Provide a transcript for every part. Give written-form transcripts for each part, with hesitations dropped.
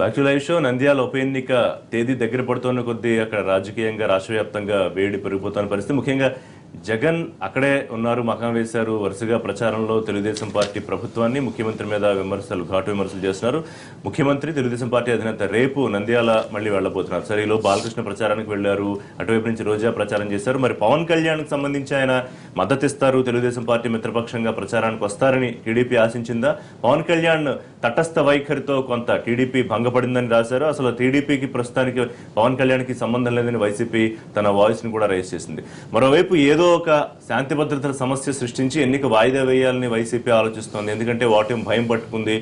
Back to live show. Nandyal ఉప ఎన్నిక తేదీ దగ్గర పడుతున్న కొద్దీ అక్కడ రాజకీయంగా రాష్ట్ర వ్యాప్తంగా వేడి పెరిగిపోతున్న పరిస్థితి. ముఖ్యంగా జగన్ అక్కడే ఉన్నారు, మకాం వేశారు. వరుసగా ప్రచారంలో తెలుగుదేశం పార్టీ ప్రభుత్వాన్ని, ముఖ్యమంత్రి మీద ఘాటు విమర్శలు చేస్తున్నారు. ముఖ్యమంత్రి, తెలుగుదేశం పార్టీ అధినేత రేపు నంద్యాల మళ్ళీ వెళ్లబోతున్నారు. సరే, ఈలో బాలకృష్ణ ప్రచారానికి వెళ్లారు, అటువైపు నుంచి రోజా ప్రచారం చేశారు. మరి పవన్ కళ్యాణ్కి సంబంధించి ఆయన మద్దతు ఇస్తారు, తెలుగుదేశం పార్టీ మిత్రపక్షంగా ప్రచారానికి వస్తారని టీడీపీ ఆశించిందా? పవన్ కళ్యాణ్ తటస్థ వైఖరితో కొంత టీడీపీ భంగపడిందని రాశారు. అసలు టీడీపీకి ప్రస్తుతానికి పవన్ కళ్యాణ్కి సంబంధం లేదని వైసీపీ తన వాయిస్ ని కూడా రైజ్ చేసింది. మరోవైపు ఏదో ఒక శాంతి భద్రతల సమస్య సృష్టించి ఎన్నిక వాయిదా వేయాలని వైసీపీ ఆలోచిస్తోంది. ఎందుకంటే ఓటమి భయం పట్టుకుంది.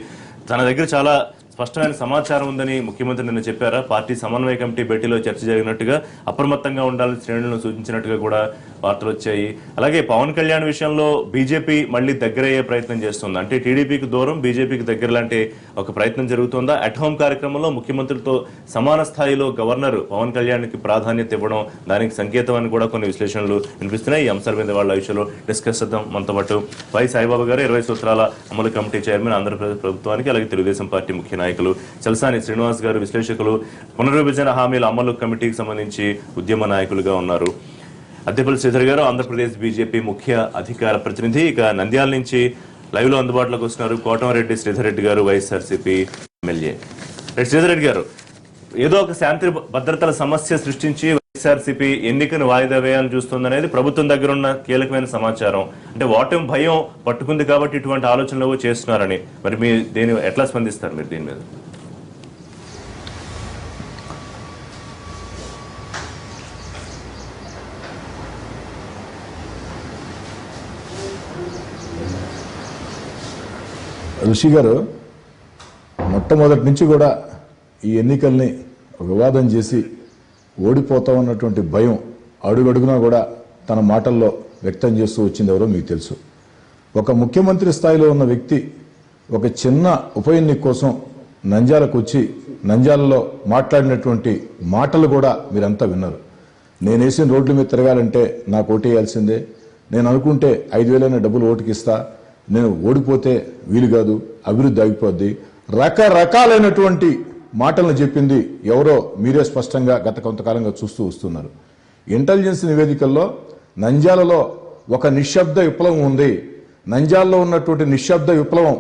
తన దగ్గర చాలా స్పష్టమైన సమాచారం ఉందని ముఖ్యమంత్రి నిన్న చెప్పారా? పార్టీ సమన్వయ కమిటీ భేటీలో చర్చ జరిగినట్టుగా, అప్రమత్తంగా ఉండాలని శ్రేణులను సూచించినట్టుగా కూడా వార్తలు వచ్చాయి. అలాగే పవన్ కళ్యాణ్ విషయంలో బీజేపీ మళ్ళీ దగ్గరయ్యే ప్రయత్నం చేస్తుంది. అంటే టీడీపీకి దూరం, బీజేపీకి దగ్గర లాంటి ఒక ప్రయత్నం జరుగుతుందా? అట్ హోమ్ కార్యక్రమంలో ముఖ్యమంత్రితో సమాన స్థాయిలో గవర్నర్ పవన్ కళ్యాణ్కి ప్రాధాన్యత ఇవ్వడం దానికి సంకేతం అని కూడా కొన్ని విశ్లేషణలు వినిపిస్తున్నాయి. ఈ అంశాల మీద వాళ్ళ విషయంలో డిస్కస్ చేద్దాం. మనతో పాటు వై సాయిబాబా గారు, 20 సూత్రాల అమలు కమిటీ చైర్మన్, ఆంధ్రప్రదేశ్ ప్రభుత్వానికి, అలాగే తెలుగుదేశం పార్టీ ముఖ్య నాయకులు చలసాని శ్రీనివాస్ గారు, విశ్లేషకులు, పునర్విభజన హామీల అమలు కమిటీకి సంబంధించి ఉద్యమ నాయకులుగా ఉన్నారు. అద్దెపల్లి శ్రీధర్ గారు, ఆంధ్రప్రదేశ్ బీజేపీ ముఖ్య అధికార ప్రతినిధి. ఇక నంద్యాల నుంచి లైవ్ లో అందుబాటులోకి వస్తున్నారు కోటమరెడ్డి శ్రీధర్ రెడ్డి గారు, వైఎస్ఆర్సీపీ ఎమ్మెల్యే. శ్రీధర్ రెడ్డి గారు, ఏదో ఒక శాంతి భద్రతల సమస్య సృష్టించి వైఎస్ఆర్సీపీ ఎన్నికను వాయిదా వేయాలని చూస్తుందనేది ప్రభుత్వం దగ్గర ఉన్న కీలకమైన సమాచారం. అంటే ఓటమి భయం పట్టుకుంది కాబట్టి ఇటువంటి ఆలోచనలు చేస్తున్నారని, మరి మీ దీన్ని ఎట్లా స్పందిస్తారు మీరు దీని మీద? ఋషి గారు మొట్టమొదటి నుంచి కూడా ఈ ఎన్నికల్ని వివాదం చేసి ఓడిపోతామన్నటువంటి భయం అడుగడుగునా కూడా తన మాటల్లో వ్యక్తం చేస్తూ వచ్చింది ఎవరో మీకు తెలుసు. ఒక ముఖ్యమంత్రి స్థాయిలో ఉన్న వ్యక్తి ఒక చిన్న ఉప ఎన్నిక కోసం నంద్యాలకు వచ్చి నంద్యాలలో మాట్లాడినటువంటి మాటలు కూడా మీరంతా విన్నారు. నేను వేసిన రోడ్ల మీద తిరగాలంటే నాకు ఓటేయాల్సిందే, నేను అనుకుంటే 5,000 డబ్బులు ఓటుకి ఇస్తా, నేను ఓడిపోతే వీలు కాదు, అభివృద్ధి ఆగిపోద్ది, రకరకాలైనటువంటి మాటలను చెప్పింది ఎవరో మీరే స్పష్టంగా గత కొంతకాలంగా చూస్తూ వస్తున్నారు. ఇంటెలిజెన్స్ నివేదికల్లో నంద్యాలలో ఒక నిశ్శబ్ద విప్లవం ఉంది, నంద్యాలలో ఉన్నటువంటి నిశ్శబ్ద విప్లవం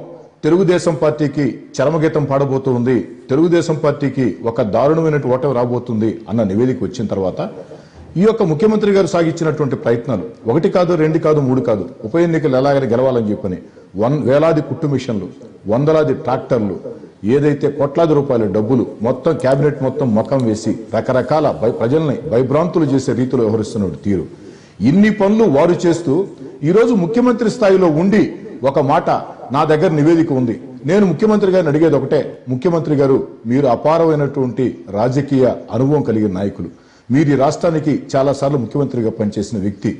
తెలుగుదేశం పార్టీకి చరమగీతం పాడబోతూ ఉంది, తెలుగుదేశం పార్టీకి ఒక దారుణమైన ఓటమి రాబోతుంది అన్న నివేదిక వచ్చిన తర్వాత ఈ యొక్క ముఖ్యమంత్రి గారు సాగించినటువంటి ప్రయత్నాలు 1 కాదు, 2 కాదు, 3 కాదు, ఉప ఎన్నికలు ఎలాగైనా గెలవాలని చెప్పని వేలాది కుట్టు మిషన్లు, వందలాది ట్రాక్టర్లు, ఏదైతే కోట్లాది రూపాయల డబ్బులు మొత్తం కేబినెట్ మొత్తం మకం వేసి రకరకాల ప్రజల్ని భయభ్రాంతులు చేసే రీతిలో వ్యవహరిస్తున్న తీరు, ఇన్ని పనులు వారు చేస్తూ ఈరోజు ముఖ్యమంత్రి స్థాయిలో ఉండి ఒక మాట, నా దగ్గర నివేదిక ఉంది, నేను ముఖ్యమంత్రి గారిని అడిగేది ఒకటే, ముఖ్యమంత్రి గారు మీరు అపారమైనటువంటి రాజకీయ అనుభవం కలిగిన నాయకులు, మీరు ఈ రాష్ట్రానికి చాలాసార్లు ముఖ్యమంత్రిగా పనిచేసిన వ్యక్తి,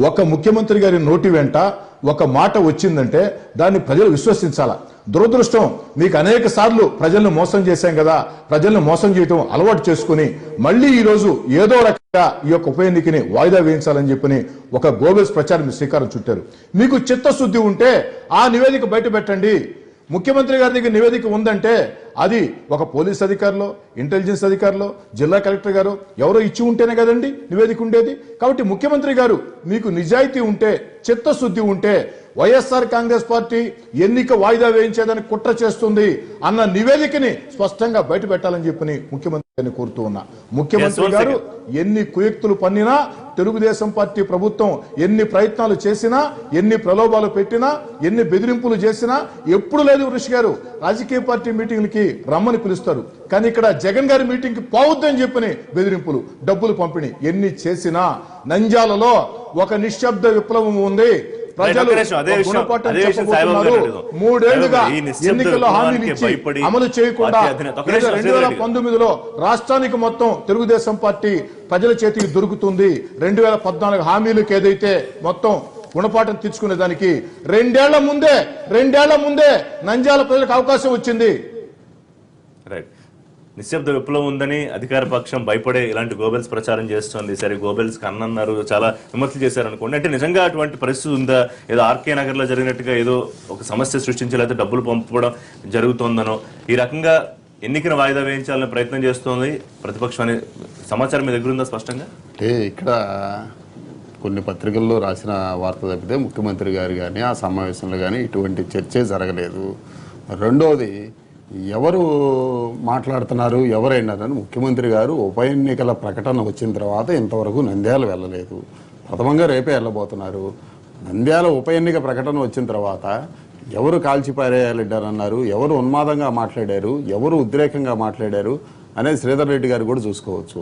ఒక ముఖ్యమంత్రి గారి నోటి వెంట ఒక మాట వచ్చిందంటే దాన్ని ప్రజలు విశ్వసించాలా? దురదృష్టం, మీకు అనేక సార్లు ప్రజలను మోసం చేశాం కదా, ప్రజలను మోసం చేయటం అలవాటు చేసుకుని మళ్ళీ ఈ రోజు ఏదో రకంగా ఈ యొక్క ఉప ఎన్నికని వాయిదా వేయించాలని చెప్పని ఒక గోబెల్స్ ప్రచారం శ్రీకారం చుట్టారు. మీకు చిత్తశుద్ధి ఉంటే ఆ నివేదిక బయట పెట్టండి. ముఖ్యమంత్రి గారి దగ్గర నివేదిక ఉందంటే అది ఒక పోలీస్ అధికారులు, ఇంటెలిజెన్స్ అధికారులు, జిల్లా కలెక్టర్ గారు ఎవరో ఇచ్చి ఉంటేనే కదండి నివేదిక ఉండేది. కాబట్టి ముఖ్యమంత్రి గారు మీకు నిజాయితీ ఉంటే, చిత్తశుద్ధి ఉంటే వైఎస్ఆర్ కాంగ్రెస్ పార్టీ ఎన్నిక వాయిదా వేయించేదని కుట్ర చేస్తుంది అన్న నివేదికని స్పష్టంగా బయట పెట్టాలని చెప్పని ముఖ్యమంత్రి గారిని కోరుతూ ఉన్నా. ముఖ్యమంత్రి గారు ఎన్ని కుయుక్తులు పన్నినా, తెలుగుదేశం పార్టీ ప్రభుత్వం ఎన్ని ప్రయత్నాలు చేసినా, ఎన్ని ప్రలోభాలు పెట్టినా, ఎన్ని బెదిరింపులు చేసినా ఎప్పుడు లేదు ఋషి గారు. రాజకీయ పార్టీ మీటింగ్లకి రమ్మని పిలుస్తారు, కానీ ఇక్కడ జగన్ గారి మీటింగ్ కి పోవద్దని చెప్పని బెదిరింపులు, డబ్బులు పంపిణీ ఎన్ని చేసినా నంద్యాలలో ఒక నిశ్శబ్ద విప్లవం ఉంది. ప్రజలు చెప్పబోతున్నారు. 3 ఏళ్లుగా ఎన్నికల్లో హామీలు ఇచ్చి అమలు చేయకుండా 2019లో రాష్ట్రానికి మొత్తం తెలుగుదేశం పార్టీ ప్రజల చేతికి దొరుకుతుంది. 2014 హామీలకు ఏదైతే మొత్తం గుణపాఠం తెచ్చుకునే దానికి 2 ఏళ్ల ముందే నంద్యాల ప్రజలకు అవకాశం వచ్చింది. నిశ్శబ్ద విప్లవం ఉందని అధికార పక్షం భయపడే ఇలాంటి గోబెల్స్ ప్రచారం చేస్తోంది. సరే, గోబెల్స్ కన్నన్నారు, చాలా విమర్శలు చేశారు అనుకోండి. అంటే నిజంగా అటువంటి పరిస్థితి ఉందా? ఏదో ఆర్కే నగర్ లో జరిగినట్టుగా ఏదో ఒక సమస్య సృష్టించి లేకపోతే డబ్బులు పంపడం జరుగుతోందనో, ఈ రకంగా ఎన్నికను వాయిదా వేయించాలని ప్రయత్నం చేస్తోంది ప్రతిపక్షం అనే సమాచారం మీ దగ్గర ఉందా స్పష్టంగా? అంటే ఇక్కడ కొన్ని పత్రికల్లో రాసిన వార్త తప్పితే ముఖ్యమంత్రి గారు కానీ ఆ సమావేశంలో కానీ ఇటువంటి చర్చే జరగలేదు. రెండోది ఎవరు మాట్లాడుతున్నారు ఎవరైనారని ముఖ్యమంత్రి గారు ఉప ఎన్నికల ప్రకటన వచ్చిన తర్వాత ఇంతవరకు నంద్యాల వెళ్ళలేదు. ప్రథమంగా రేపే వెళ్ళబోతున్నారు. నంద్యాల ఉప ఎన్నిక ప్రకటన వచ్చిన తర్వాత ఎవరు కాల్చిపారేయాలన్నారు, ఎవరు ఉన్మాదంగా మాట్లాడారు, ఎవరు ఉద్రేకంగా మాట్లాడారు అనేది శ్రీధర్ రెడ్డి గారు కూడా చూసుకోవచ్చు.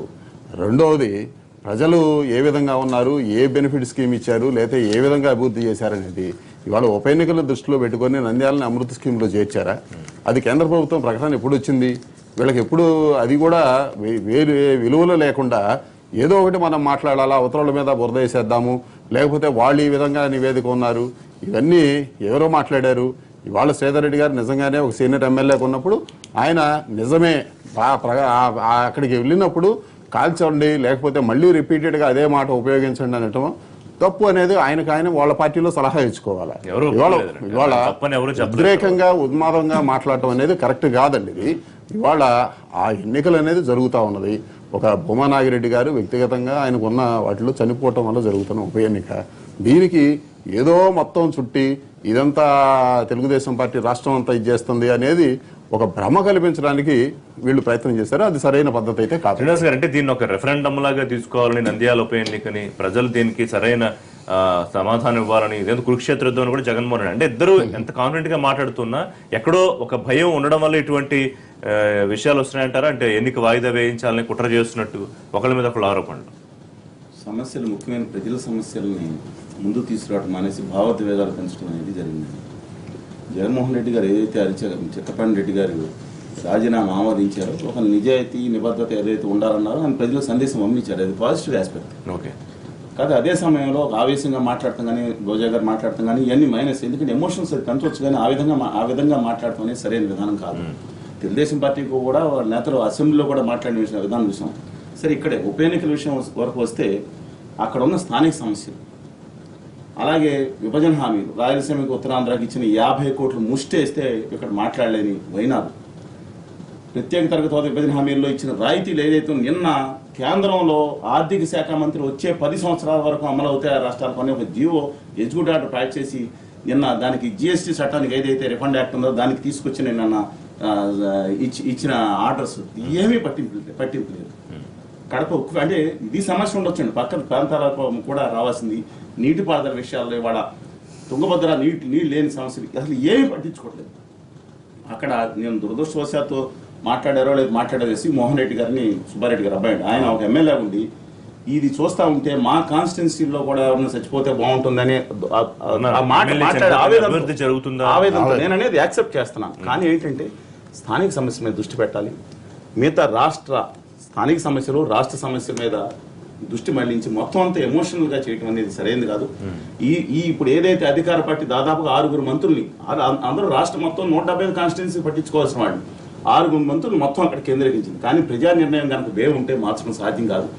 రెండవది ప్రజలు ఏ విధంగా ఉన్నారు, ఏ బెనిఫిట్ స్కీమ్ ఇచ్చారు, లేకపోతే ఏ విధంగా అభివృద్ధి చేశారనేది ఇవాళ ఉప ఎన్నికల దృష్టిలో పెట్టుకొని నంద్యాలని అమృత స్కీమ్లో చేర్చారా? అది కేంద్ర ప్రభుత్వం ప్రకటన ఎప్పుడు వచ్చింది? వీళ్ళకి ఎప్పుడు అది కూడా వేరు విలువలు లేకుండా ఏదో ఒకటి మనం మాట్లాడాలా, అవతరాల మీద బురద వేసేద్దాము, లేకపోతే వాళ్ళు ఈ విధంగా నివేదిక ఉన్నారు, ఇవన్నీ ఎవరో మాట్లాడారు. ఇవాళ శ్రీధర్ రెడ్డి గారు నిజంగానే ఒక సీనియర్ ఎమ్మెల్యేగా ఉన్నప్పుడు ఆయన నిజమే అక్కడికి వెళ్ళినప్పుడు కాల్చండి, లేకపోతే మళ్ళీ రిపీటెడ్గా అదే మాట ఉపయోగించండి అనటం తప్పు అనేది ఆయన వాళ్ళ పార్టీలో సలహా ఇచ్చుకోవాలి. ఇవాళ ఉద్రేకంగా ఉన్మాదంగా మాట్లాడటం అనేది కరెక్ట్ కాదండి. ఇది ఇవాళ ఆ ఎన్నికలు అనేది జరుగుతూ ఉన్నది. ఒక భూమానాగిరెడ్డి గారు వ్యక్తిగతంగా ఆయనకున్న వాటిలో చనిపోవటం వల్ల జరుగుతున్న ఉప ఎన్నిక. దీనికి ఏదో మొత్తం చుట్టి ఇదంతా తెలుగుదేశం పార్టీ రాష్ట్రం అంతా ఇచ్చేస్తుంది అనేది ఒక భ్రమ కల్పించడానికి వీళ్ళు ప్రయత్నం చేశారు. అది సరైన పద్ధతి అయితే కాదు. శ్రీనివాస్ గారు, అంటే దీన్ని ఒక రెఫరెండం లాగా తీసుకోవాలని నంద్యాల ఉప ఎన్నికని ప్రజలు దీనికి సరైన సమాధానం ఇవ్వాలని ఇదేందుకు కురుక్షేత్ర యుద్ధం అని కూడా జగన్మోహన్ రెడ్డి అంటే ఇద్దరు ఎంత కాన్ఫిడెంట్ గా మాట్లాడుతున్నా ఎక్కడో ఒక భయం ఉండడం వల్ల ఇటువంటి విషయాలు వస్తున్నాయంటారా? అంటే ఎన్నిక వాయిదా వేయించాలని కుట్ర చేస్తున్నట్టు ఒకళ్ళ మీద ఒకళ్ళు ఆరోపణలు. సమస్యలు ముఖ్యమైన ప్రజల సమస్యలని ముందు తీసుకురావడం మానేసి భావోద్వేగాలు పెంచడం అనేది జరిగింది. జగన్మోహన్ రెడ్డి గారు ఏదైతే చిత్తపండి రెడ్డి గారు రాజీనామా ఆమోదించారో ఒక నిజాయితీ నిబద్ధత ఏదైతే ఉండాలన్నారో ఆయన ప్రజలకు సందేశం పంపించారు. అది పాజిటివ్ ఆస్పెక్ట్. ఓకే, కాదు అదే సమయంలో ఒక ఆవేశంగా మాట్లాడటం కానీ, రోజా గారు మాట్లాడటం కానీ ఇవన్నీ మైనస్. ఎందుకంటే ఎమోషన్స్ అది కంట్రోల్స్ కానీ ఆ విధంగా మాట్లాడటం అనేది సరైన విధానం కాదు. తెలుగుదేశం పార్టీకి కూడా వాళ్ళ నేతలు అసెంబ్లీలో కూడా మాట్లాడిన విధానం చూసాం. సరే, ఇక్కడే ఉప ఎన్నికల విషయం వరకు వస్తే అక్కడ ఉన్న స్థానిక సమస్యలు, అలాగే విభజన హామీలు, రాయలసీమకి ఉత్తరాంధ్రకి ఇచ్చిన 50 కోట్లు ముష్టేస్తే ఇక్కడ మాట్లాడలేని వైనాలు, ప్రత్యేక తరగతి హోదా విభజన హామీల్లో ఇచ్చిన రాయితీలు ఏదైతే నిన్న కేంద్రంలో ఆర్థిక శాఖ మంత్రి వచ్చే 10 సంవత్సరాల వరకు అమలు అవుతాయి ఆ రాష్ట్రాలకు అని ఒక జియో ఎగ్జిక్యూటివ్ ఆర్డర్ ప్యాక్ చేసి నిన్న దానికి జిఎస్టీ చట్టానికి ఏదైతే రిఫండ్ యాక్ట్ ఉందో దానికి తీసుకొచ్చిన నిన్న ఇచ్చిన ఆర్డర్స్ ఏమీ పట్టింపు లేదు. కడప అంటే ఇది సమస్య ఉండొచ్చండి, పక్కన ప్రాంతాలకు కూడా రావాల్సింది. నీటిపారుదల విషయాల్లో ఇవాళ తుంగభద్ర నీళ్ళు లేని సమస్యలు అసలు ఏమీ పట్టించుకోవట్లేదు. అక్కడ నేను దురదృష్టవశాత్తు మాట్లాడారో లేదు మాట్లాడేసి మోహన్ రెడ్డి గారిని, సుబ్బారెడ్డి గారు అబ్బాయి, ఆయన ఒక ఎమ్మెల్యే ఉండి ఇది చూస్తా ఉంటే మా కాన్స్టిట్యున్సీలో కూడా ఎవరైనా చచ్చిపోతే బాగుంటుందని ఆవేదనతో నేను అనేది యాక్సెప్ట్ చేస్తున్నాను. కానీ ఏంటంటే స్థానిక సమస్యల మీద దృష్టి పెట్టాలి. మిగతా స్థానిక సమస్యలు రాష్ట్ర సమస్యల మీద దృష్టి మళ్లించి మొత్తం అంతా ఎమోషనల్ గా చేయడం అనేది సరైనది కాదు. ఇప్పుడు ఏదైతే అధికార పార్టీ దాదాపుగా 6 మంత్రుల్ని అందరూ రాష్ట్రం మొత్తం 170 కాన్స్టిట్యున్సీ పట్టించుకోవాల్సిన వాళ్ళు 6 మంత్రులు మొత్తం అక్కడ కేంద్రీకరించింది. కానీ ప్రజా నిర్ణయం కనుక వే ఉంటే మార్చడం సాధ్యం కాదు.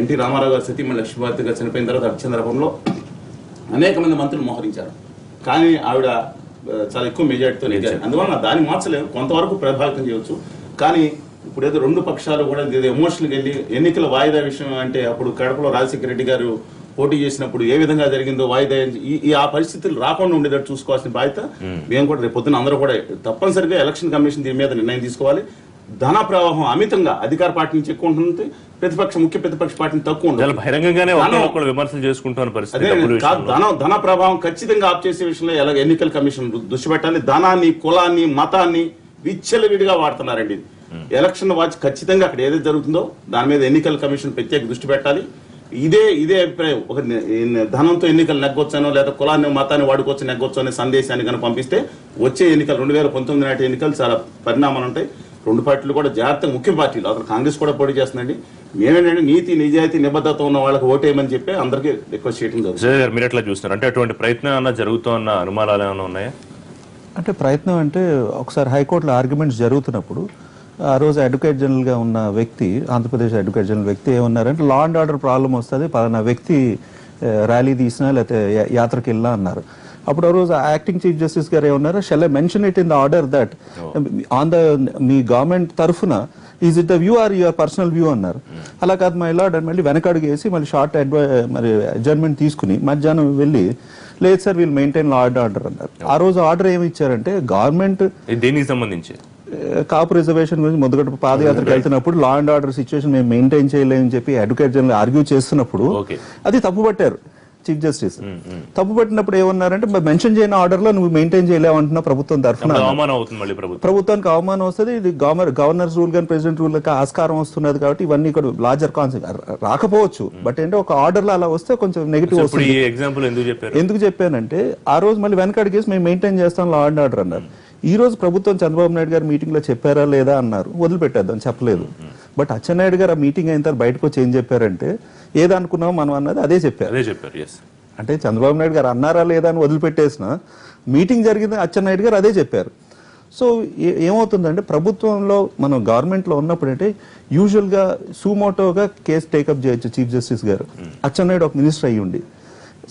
ఎన్టీ రామారావు గారు సతీమణి లక్ష్మీభారతి గారు చనిపోయిన తర్వాత అభిచంద్రపురంలో అనేక మంది మంత్రులు మోహరించారు. కానీ ఆవిడ చాలా ఎక్కువ మెజార్టీతో నెగ్గారు. అందువల్ల దాన్ని మార్చలేము, కొంతవరకు ప్రభావితం చేయవచ్చు. కానీ ఇప్పుడు ఏదో 2 పక్షాలు కూడా ఎమోషనల్గా వెళ్ళి ఎన్నికల వాయిదా విషయం అంటే అప్పుడు కడపలో రాజశేఖర రెడ్డి గారు పోటీ చేసినప్పుడు ఏ విధంగా జరిగిందో వాయిదా ఆ పరిస్థితులు రాకుండా ఉండేటట్టు చూసుకోవాల్సిన బాధ్యత మేము కూడా రేపు పొద్దున అందరూ కూడా తప్పనిసరిగా ఎలక్షన్ కమిషన్ దీని మీద నిర్ణయం తీసుకోవాలి. ధన ప్రవాహం అమితంగా అధికార పార్టీ నుంచి ఎక్కువ ఉంటుంది, ముఖ్య ప్రతిపక్ష పార్టీని తక్కువ ఉంటుంది. బహిరంగంగానే విమర్శలు చేసుకుంటున్న పరిస్థితి. ధన ప్రభావం ఖచ్చితంగా ఆప్ చేసే విషయంలో ఎలా ఎన్నికల కమిషన్ దృష్టి పెట్టాలి. ధనాన్ని, కులాన్ని, మతాన్ని విచ్చలవిడిగా వాడుతున్నారండి. ఎలక్షన్ వాచ్ ఖచ్చితంగా అక్కడ ఏదైతే జరుగుతుందో దాని మీద ఎన్నికల కమిషన్ ప్రత్యేక దృష్టి పెట్టాలి. ఇదే అభిప్రాయం, ఒక ధనంతో ఎన్నికలు నెగ్గొచ్చానో లేదా కులాన్ని మతాన్ని వాడుకోవచ్చు నెగ్గొచ్చు అనే సందేశాన్ని కనుక పంపిస్తే వచ్చే ఎన్నికలు 2019 నాటి ఎన్నికలు చాలా పరిణామాలు ఉంటాయి. 2 పార్టీలు కూడా జాగ్రత్తగా, ముఖ్య పార్టీలు అక్కడ కాంగ్రెస్ కూడా పోటీ చేస్తుందండి. మేమేంటంటే నీతి నిజాయితీ నిబద్ధత ఉన్న వాళ్ళకి ఓటేయమని చెప్పి అందరికీ రిక్వెస్ట్ చేయడం జరుగుతుంది. మీరు ఎట్లా చూస్తున్నారు? అంటే అటువంటి ప్రయత్నం అన్న జరుగుతున్న అనుమానాలు ఏమైనా ఉన్నాయా? అంటే ప్రయత్నం అంటే ఒకసారి హైకోర్టులో ఆర్గ్యుమెంట్స్ జరుగుతున్నప్పుడు ఆ రోజు అడ్వకేట్ జనరల్గా ఉన్న వ్యక్తి, ఆంధ్రప్రదేశ్ అడ్వకేట్ జనరల్ వ్యక్తి ఏమన్నారంటే లా అండ్ ఆర్డర్ ప్రాబ్లం వస్తుంది, పలానా వ్యక్తి ర్యాలీ తీసినా లేకపోతే యాత్రకి వెళ్ళినా అన్నారు. అప్పుడు ఆ రోజు యాక్టింగ్ చీఫ్ జస్టిస్ గారు ఏమన్నారు, shall I mention it in the order that on the మీ గవర్నమెంట్ తరఫున is it the view or your personal view అన్నారు. అలా కాదు మై లార్డ్ అని మళ్ళీ వెనకడుగు వేసి మళ్ళీ షార్ట్ మరి అడ్జర్న్మెంట్ తీసుకుని మధ్యాహ్నం వెళ్ళి లేదు సార్ వీళ్ళు మెయింటైన్ లా అండ్ ఆర్డర్ అన్నారు. ఆ రోజు ఆర్డర్ ఏమి ఇచ్చారంటే గవర్నమెంట్ దీనికి సంబంధించి కాపు రిజర్వేషన్ గురించి మొదటి పాదయాత్రకు వెళ్తున్నప్పుడు లా అండ్ ఆర్డర్ సిచ్యువేషన్ మేము మెయింటైన్ చేయలేమని చెప్పి అడ్వకేట్ జనరల్ ఆర్గ్యూ చేస్తున్నప్పుడు అది తప్పుపట్టారు చీఫ్ జస్టిస్. తప్పు పట్టినప్పుడు ఏమన్నారంటే మెన్షన్ చేయని ఆర్డర్ లో నువ్వు మెయింటైన్ చేయలేవంటున్నా ప్రభుత్వం తరఫున, ప్రభుత్వానికి అవమానం వస్తుంది, ఇది గవర్నర్స్ రూల్ కానీ ప్రెసిడెంట్ రూల్ ఆస్కారం వస్తున్నది కాబట్టి ఇవన్నీ ఇక్కడ లార్జర్ కాన్సెప్ట్ రాకపోవచ్చు. బట్ ఏంటంటే ఒక ఆర్డర్ లో అలా వస్తే కొంచెం నెగిటివ్ వస్తుంది. ఎగ్జాంపుల్ ఎందుకు చెప్పానంటే ఆ రోజు మళ్ళీ వెనకడిగేసి మేము మెయింటైన్ చేస్తాం లా అండ్ ఆర్డర్ అన్నారు. ఈ రోజు ప్రభుత్వం చంద్రబాబు నాయుడు గారు మీటింగ్ లో చెప్పారా లేదా అన్నారు, వదిలిపెట్టేద్దాం చెప్పలేదు. బట్ అచ్చెన్నాయుడు గారు ఆ మీటింగ్ అయిన తర్వాత బయటకు వచ్చి ఏం చెప్పారంటే ఏదనుకున్నాం మనం అన్నది అదే చెప్పారు. అంటే చంద్రబాబు నాయుడు గారు అన్నారా లేదా అని వదిలిపెట్టేసిన మీటింగ్ జరిగింది అచ్చెన్నాయుడు గారు అదే చెప్పారు. సో ఏమవుతుందంటే ప్రభుత్వంలో మనం గవర్నమెంట్లో ఉన్నప్పుడు అంటే యూజువల్గా సూమోటోగా కేసు టేకప్ చేయొచ్చు చీఫ్ జస్టిస్ గారు. అచ్చెన్నాయుడు ఒక మినిస్టర్ అయ్యి ఉండి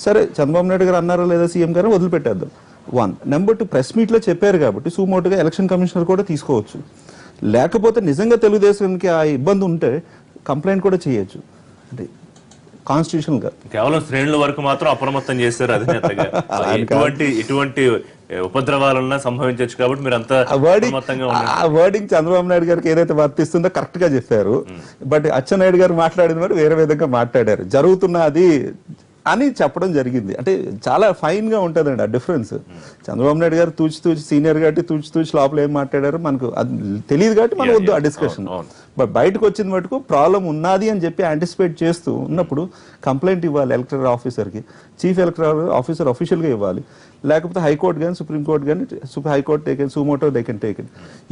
సరే చంద్రబాబు నాయుడు గారు అన్నారా లేదా సీఎం గారు వదిలిపెట్టేద్దాం. 1 నెంబర్ 2 ప్రెస్ మీట్ లో చెప్పారు కాబట్టి సూమోటోగా ఎలక్షన్ కమిషనర్ కూడా తీసుకోవచ్చు. లేకపోతే నిజంగా తెలుగుదేశానికి ఆ ఇబ్బంది ఉంటే కంప్లైంట్ కూడా చేయొచ్చు. అంటే కాన్స్టిట్యూషనల్ గా కేవలం శ్రేణుల వరకు మాత్రం అప్రమత్తం చేశారు అధినేతగా. ఇటువంటి ఉపద్రవాలన్నా సంభవించవచ్చు కాబట్టి మీరు అంతా ఆ వర్డింగ్ చంద్రబాబు నాయుడు గారికి ఏదైతే వర్తిస్తుందో కరెక్ట్ గా చెప్పారు. బట్ అచ్చెన్నాయుడు గారు మాట్లాడిన వారు వేరే విధంగా మాట్లాడారు. జరుగుతున్నది అని చెప్పడం జరిగింది. అంటే చాలా ఫైన్ గా ఉంటుందండి ఆ డిఫరెన్స్. చంద్రబాబు నాయుడు గారు తూచి సీనియర్ కాబట్టి తూచి లోపల ఏం మాట్లాడారు మనకు అది తెలియదు కాబట్టి మనం వద్దు ఆ డిస్కషన్. బట్ బయటకు వచ్చిన మటుకు ప్రాబ్లం ఉన్నది అని చెప్పి యాంటిసిపేట్ చేస్తూ ఉన్నప్పుడు కంప్లైంట్ ఇవ్వాలి ఎలక్టరల్ ఆఫీసర్కి, చీఫ్ ఎలక్టరల్ ఆఫీసర్ అఫీషియల్గా ఇవ్వాలి. లేకపోతే హైకోర్టు కానీ సుప్రీంకోర్టు కానీ high court taken suo motu they can taken.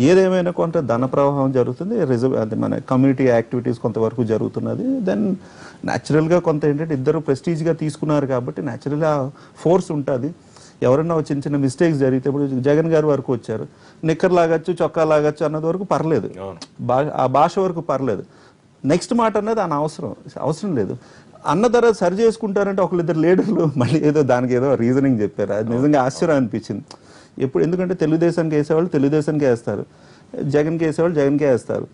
ఏదేమైనా కొంత ధన ప్రవాహం జరుగుతుంది, అది మన కమ్యూనిటీ యాక్టివిటీస్ కొంతవరకు జరుగుతున్నది. దెన్ న్యాచురల్గా కొంత ఏంటంటే ఇద్దరు ప్రెస్టీజ్గా తీసుకున్నారు కాబట్టి న్యాచురల్గా ఫోర్స్ ఉంటుంది. ఎవరన్నా చిన్న మిస్టేక్స్ జరిగితే ఇప్పుడు జగన్ గారి వరకు వచ్చారు, నిక్కర్ లాగచ్చు చొక్కా లాగచ్చు అన్నది వరకు పర్లేదు, ఆ భాష వరకు పర్లేదు. నెక్స్ట్ మాట అన్నది అవసరం లేదు. అన్న తర్వాత సరి చేసుకుంటారంటే ఒకళ్ళిద్దరు లీడర్లు మళ్ళీ దానికి ఏదో రీజనింగ్ చెప్పారు. అది నిజంగా ఆశ్చర్యం అనిపించింది. ఎందుకంటే తెలుగుదేశానికి వేసేవాళ్ళు తెలుగుదేశానికే వేస్తారు, జగన్కి వేసేవాళ్ళు జగన్కే వేస్తారు.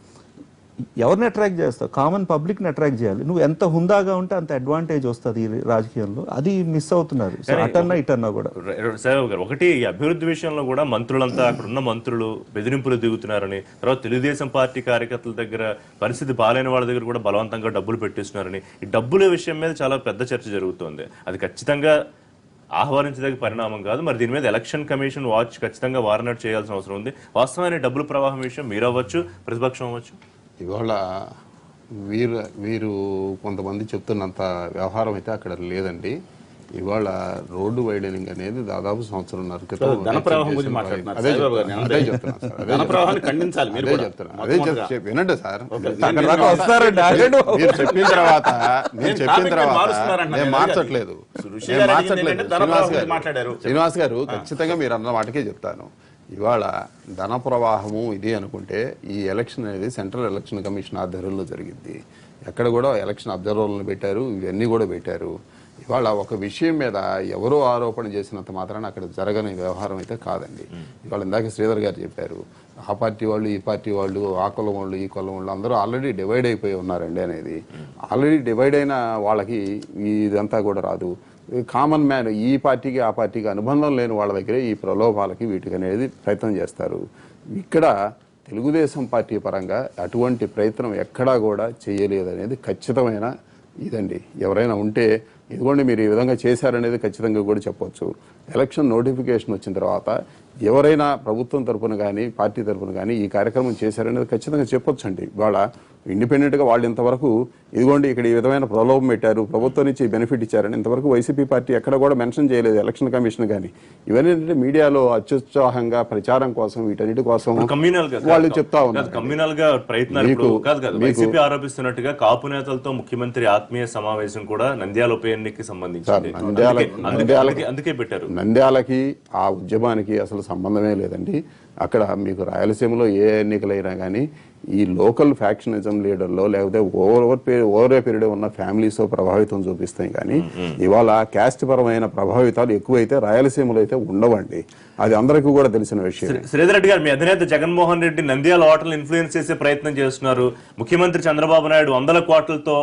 ఎవరిని అట్రాక్ట్ చేస్తావు? కామన్ పబ్లిక్ని అట్రాక్ట్ చేయాలి. నువ్వు ఎంత హుందాగా ఉంటే అంత అడ్వాంటేజ్ వస్తుంది ఈ రాజకీయంలో. అది మిస్ అవుతున్నారు అటన్నా ఇటన్నా కూడా. ఒకటి అభివృద్ధి విషయంలో కూడా మంత్రులంతా అక్కడ ఉన్న మంత్రులు బెదిరింపులు దిగుతున్నారని, తర్వాత తెలుగుదేశం పార్టీ కార్యకర్తల దగ్గర పరిస్థితి బాలేని వాళ్ళ దగ్గర కూడా బలవంతంగా డబ్బులు పెట్టిస్తున్నారని, ఈ డబ్బుల విషయం మీద చాలా పెద్ద చర్చ జరుగుతోంది. అది ఖచ్చితంగా ఆహ్వానించదగ్గ పరిణామం కాదు. మరి దీని మీద ఎలక్షన్ కమిషన్ వాచ్ ఖచ్చితంగా వారనట్ చేయాల్సిన అవసరం ఉంది. వాస్తవమైన డబ్బుల ప్రవాహం విషయం మీరు అవ్వచ్చు, ప్రతిపక్షం అవ్వచ్చు, ఇవాళ వీరు కొంతమంది చెప్తున్నంత వ్యవహారం అయితే అక్కడ లేదండి. ఇవాళ రోడ్డు వైడనింగ్ అనేది దాదాపు సంవత్సరంన్నర క్రితం వినండి సార్. మీరు చెప్పిన తర్వాత నేను మార్చట్లేదు. శ్రీనివాస్ గారు ఖచ్చితంగా మీరు అన్న మాటకే చెప్తాను. ఇవాళ ధన ప్రవాహము ఇది అనుకుంటే ఈ ఎలక్షన్ అనేది సెంట్రల్ ఎలక్షన్ కమిషన్ ఆధ్వర్యంలో జరిగింది. ఎక్కడ కూడా ఎలక్షన్ అబ్జర్వర్లను పెట్టారు, ఇవన్నీ కూడా పెట్టారు. ఇవాళ ఒక విషయం మీద ఎవరో ఆరోపణ చేసినంత మాత్రాన అక్కడ జరగని వ్యవహారం అయితే కాదండి. ఇవాళ ఇందాక శ్రీధర్ గారు చెప్పారు, ఆ పార్టీ వాళ్ళు ఈ పార్టీ వాళ్ళు, ఆ కులం వాళ్ళు ఈ కులం వాళ్ళు అందరూ ఆల్రెడీ డివైడ్ అయిపోయి ఉన్నారండి అనేది. ఆల్రెడీ డివైడ్ అయిన వాళ్ళకి ఇదంతా కూడా రాదు. కామన్ మ్యాన్ ఈ పార్టీకి ఆ పార్టీకి అనుబంధం లేని వాళ్ళ దగ్గరే ఈ ప్రలోభాలకి వీటికి అనేది ప్రయత్నం చేస్తారు. ఇక్కడ తెలుగుదేశం పార్టీ పరంగా అటువంటి ప్రయత్నం ఎక్కడా కూడా చేయలేదనేది ఖచ్చితమైన ఇదండి. ఎవరైనా ఉంటే ఇదిగోండి మీరు ఈ విధంగా చేశారనేది ఖచ్చితంగా కూడా చెప్పవచ్చు. ఎలక్షన్ నోటిఫికేషన్ వచ్చిన తర్వాత ఎవరైనా ప్రభుత్వం తరఫున కానీ పార్టీ తరఫున కానీ ఈ కార్యక్రమం చేశారనేది ఖచ్చితంగా చెప్పొచ్చు అండి. ఇవాళ ఇండిపెండెంట్గా వాళ్ళు ఇంతవరకు ఇదిగోండి ఇక్కడ ఈ విధమైన ప్రలోభం పెట్టారు, ప్రభుత్వం నుంచి బెనిఫిట్ ఇచ్చారని ఇంతవరకు వైసీపీ పార్టీ ఎక్కడ కూడా మెన్షన్ చేయలేదు ఎలక్షన్ కమిషన్ కానీ. ఇవన్నీ ఏంటంటే మీడియాలో అత్యుత్సాహంగా ప్రచారం కోసం వీటన్నిటి కోసం వాళ్ళు చెప్తా ఉన్నారు. కమ్యూనల్ గా ప్రయత్నాలు వైసీపీ ఆరోపిస్తున్నట్టుగా కాపు నేతలతో ముఖ్యమంత్రి ఆత్మీయ సమావేశం కూడా నంద్యాల ఉప ఎన్నికకి సంబంధించి అందుకే పెట్టారు. నంద్యాలకి ఆ ఉద్యమానికి అసలు సంబంధమే లేదండి. అక్కడ మీకు రాయలసీమలో ఏ ఎన్నికలైనా కానీ ఈ లోకల్ ఫ్యాక్షనిజం లీడర్లో లేకపోతే ఓవర్ పీరియడ్ ఉన్న ఫ్యామిలీస్ ప్రభావితం చూపిస్తాయి కానీ ఇవాళ క్యాస్ట్ పరమైన ప్రభావితాలు ఎక్కువైతే రాయలసీమలో అయితే ఉండవండి. అది అందరికీ కూడా తెలిసిన విషయం. శ్రీధర్ రెడ్డి గారు, మీ అధినేత జగన్మోహన్ రెడ్డి నంద్యాల ఓటర్లు ఇన్ఫ్లుయెన్స్ చేసే ప్రయత్నం చేస్తున్నారు. ముఖ్యమంత్రి చంద్రబాబు నాయుడు వందల కోట్లతో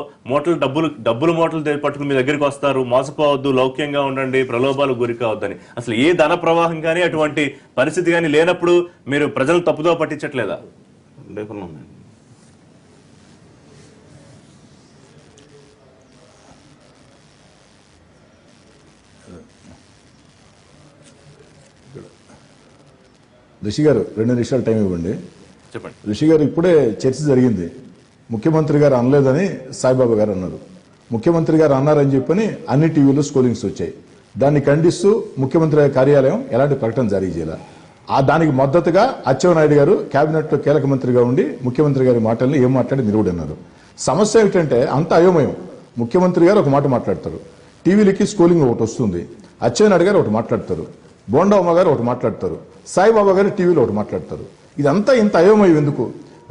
డబ్బులు మూటలు పట్టుకుని మీ దగ్గరికి వస్తారు. మోసపోవద్దు, లౌక్యంగా ఉండండి, ప్రలోభాలు గురి కావద్దని. అసలు ఏ ధన ప్రవాహం కానీ అటువంటి పరిస్థితి కానీ లేనప్పుడు మీరు ప్రజలు తప్పుదో పట్టించట్లేదా? రిషి గారు 2 నిమిషాలు టైం ఇవ్వండి. చెప్పండి. రిషి గారు, ఇప్పుడే చర్చ జరిగింది. ముఖ్యమంత్రి గారు అనలేదని సాయిబాబా గారు అన్నారు. ముఖ్యమంత్రి గారు అన్నారని చెప్పని అన్ని టీవీలో స్కోలింగ్స్ వచ్చాయి. దాన్ని ఖండిస్తూ ముఖ్యమంత్రి కార్యాలయం ఎలాంటి ప్రకటన జారీ చేయాలి. దానికి మద్దతుగా అచ్చెన్నాయుడు గారు కేబినెట్ లో కీలక మంత్రిగా ఉండి ముఖ్యమంత్రి గారి మాటల్ని ఏం మాట్లాడి నిలబడినారు. సమస్య ఏమిటంటే అంత అయోమయం. ముఖ్యమంత్రి గారు ఒక మాట మాట్లాడతారు, టీవీలకి స్కోలింగ్ ఒకటి వస్తుంది, అచ్చెన్నాయుడు గారు ఒకటి మాట్లాడతారు, బోండమ్మ గారు ఒకటి మాట్లాడతారు, సాయిబాబా గారు టీవీలో ఒకటి మాట్లాడతారు. ఇదంతా ఇంత అయోమయం ఎందుకు?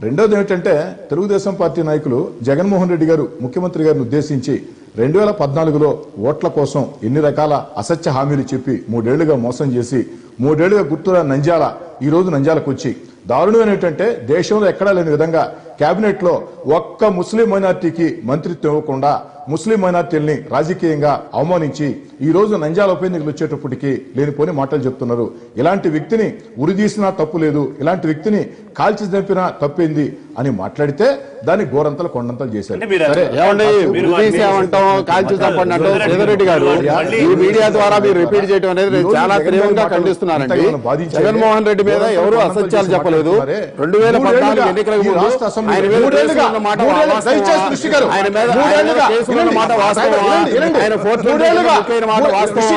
రెండోది ఏమిటంటే తెలుగుదేశం పార్టీ నాయకులు జగన్మోహన్ రెడ్డి గారు ముఖ్యమంత్రి గారిని ఉద్దేశించి 2014లో ఓట్ల కోసం ఎన్ని రకాల అసత్య హామీలు చెప్పి 3 ఏళ్లుగా మోసం చేసి 3 ఏళ్లుగా గుర్తురా నంద్యాల ఈ రోజు నంద్యాలకు వచ్చి దారుణం ఏంటంటే దేశంలో ఎక్కడా లేని విధంగా కేబినెట్ లో ఒక్క ముస్లిం మైనార్టీకి మంత్రిత్వం ఇవ్వకుండా ముస్లిం మైనార్టీల్ని రాజకీయంగా అవమానించి ఈ రోజు నంద్యాల ఉప ఎన్నికలు వచ్చేటప్పటికి లేనిపోని మాటలు చెప్తున్నారు. ఇలాంటి వ్యక్తిని ఉరిదీసినా తప్పు లేదు, ఇలాంటి వ్యక్తిని కాల్చి చంపినా తప్పేంది అని మాట్లాడితే దాన్ని గోరంతలు కొండంతలు చేశారు. సరే, శ్రీధర్ గారు ఈ మీడియా ద్వారా మీరు రిపీట్ చేయడం అనేది చాలా తీవ్రంగా ఖండిస్తున్నారండి. జగన్మోహన్ రెడ్డి మీద ఎవరు అసత్యాలు చెప్పలేదు. 2014 ఎన్నికలకు ముందు ఆయన మీద కేసులు ఉన్న మాట వాస్తవం. ఆయన మీద కేసులు ఉన్న మాట వాస్తవం. ఆయన కోర్టులో ముఖ్యమైన మాట వాస్తవం.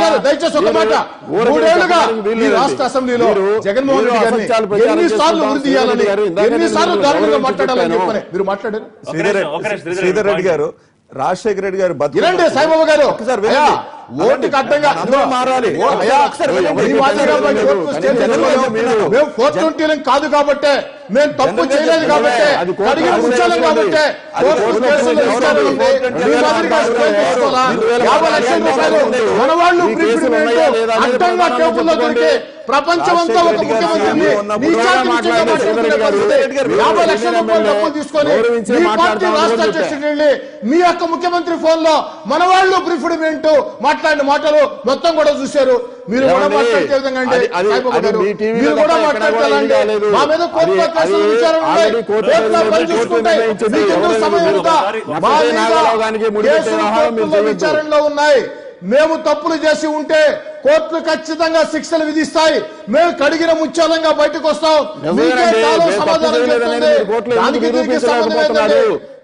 రాష్ట్ర అసెంబ్లీలో జగన్మోహన్ రెడ్డి గారిని ఎన్నిసార్లు ఉరి తీయాలని, ఎన్నిసార్లు దారుణంగా మాట్లాడాలని చెప్పని మీరు మాట్లాడారు. శ్రీధర్ రెడ్డి గారు, రాజశేఖర రెడ్డి గారు వినండి, సాయిబాబా గారు ఒకసారి ఓటుకి అడ్డంగా మారాలి. మేము 420 కాదు కాబట్టే, మేము తప్పు చేయలేదు కాబట్టే, అడిగిన ఉంచాలి కాబట్టే 50 లక్షల రూపాయలు మన వాళ్ళు అడ్డంగా టేబుల్లో దొరికి ప్రపంచమంతా ఒక ముఖ్యమంత్రిని 50 లక్షల రూపాయలు డబ్బులు తీసుకొని మీ పార్టీ రాష్ట్ర అధ్యక్షుడు వెళ్ళి మీ యొక్క ముఖ్యమంత్రి ఫోన్ లో మన వాళ్ళు బ్రీఫ్డ్ వింటూ మాట్లాడిన మాటలు మొత్తం కూడా చూశారు. మీరు కూడా మాట్లాడితే విధంగా మీరు కూడా మాట్లాడతారండి. మా మీద కోర్టులో కేసులు విచారణ ఉన్నాయి, కోర్టులో పనిచేసుకుంటాయి. విచారణలో ఉన్నాయి. మేము తప్పులు చేసి ఉంటే కోర్టులు ఖచ్చితంగా శిక్షలు విధిస్తాయి. మేము కడిగిన ముత్యాలంగా బయటకు వస్తాం.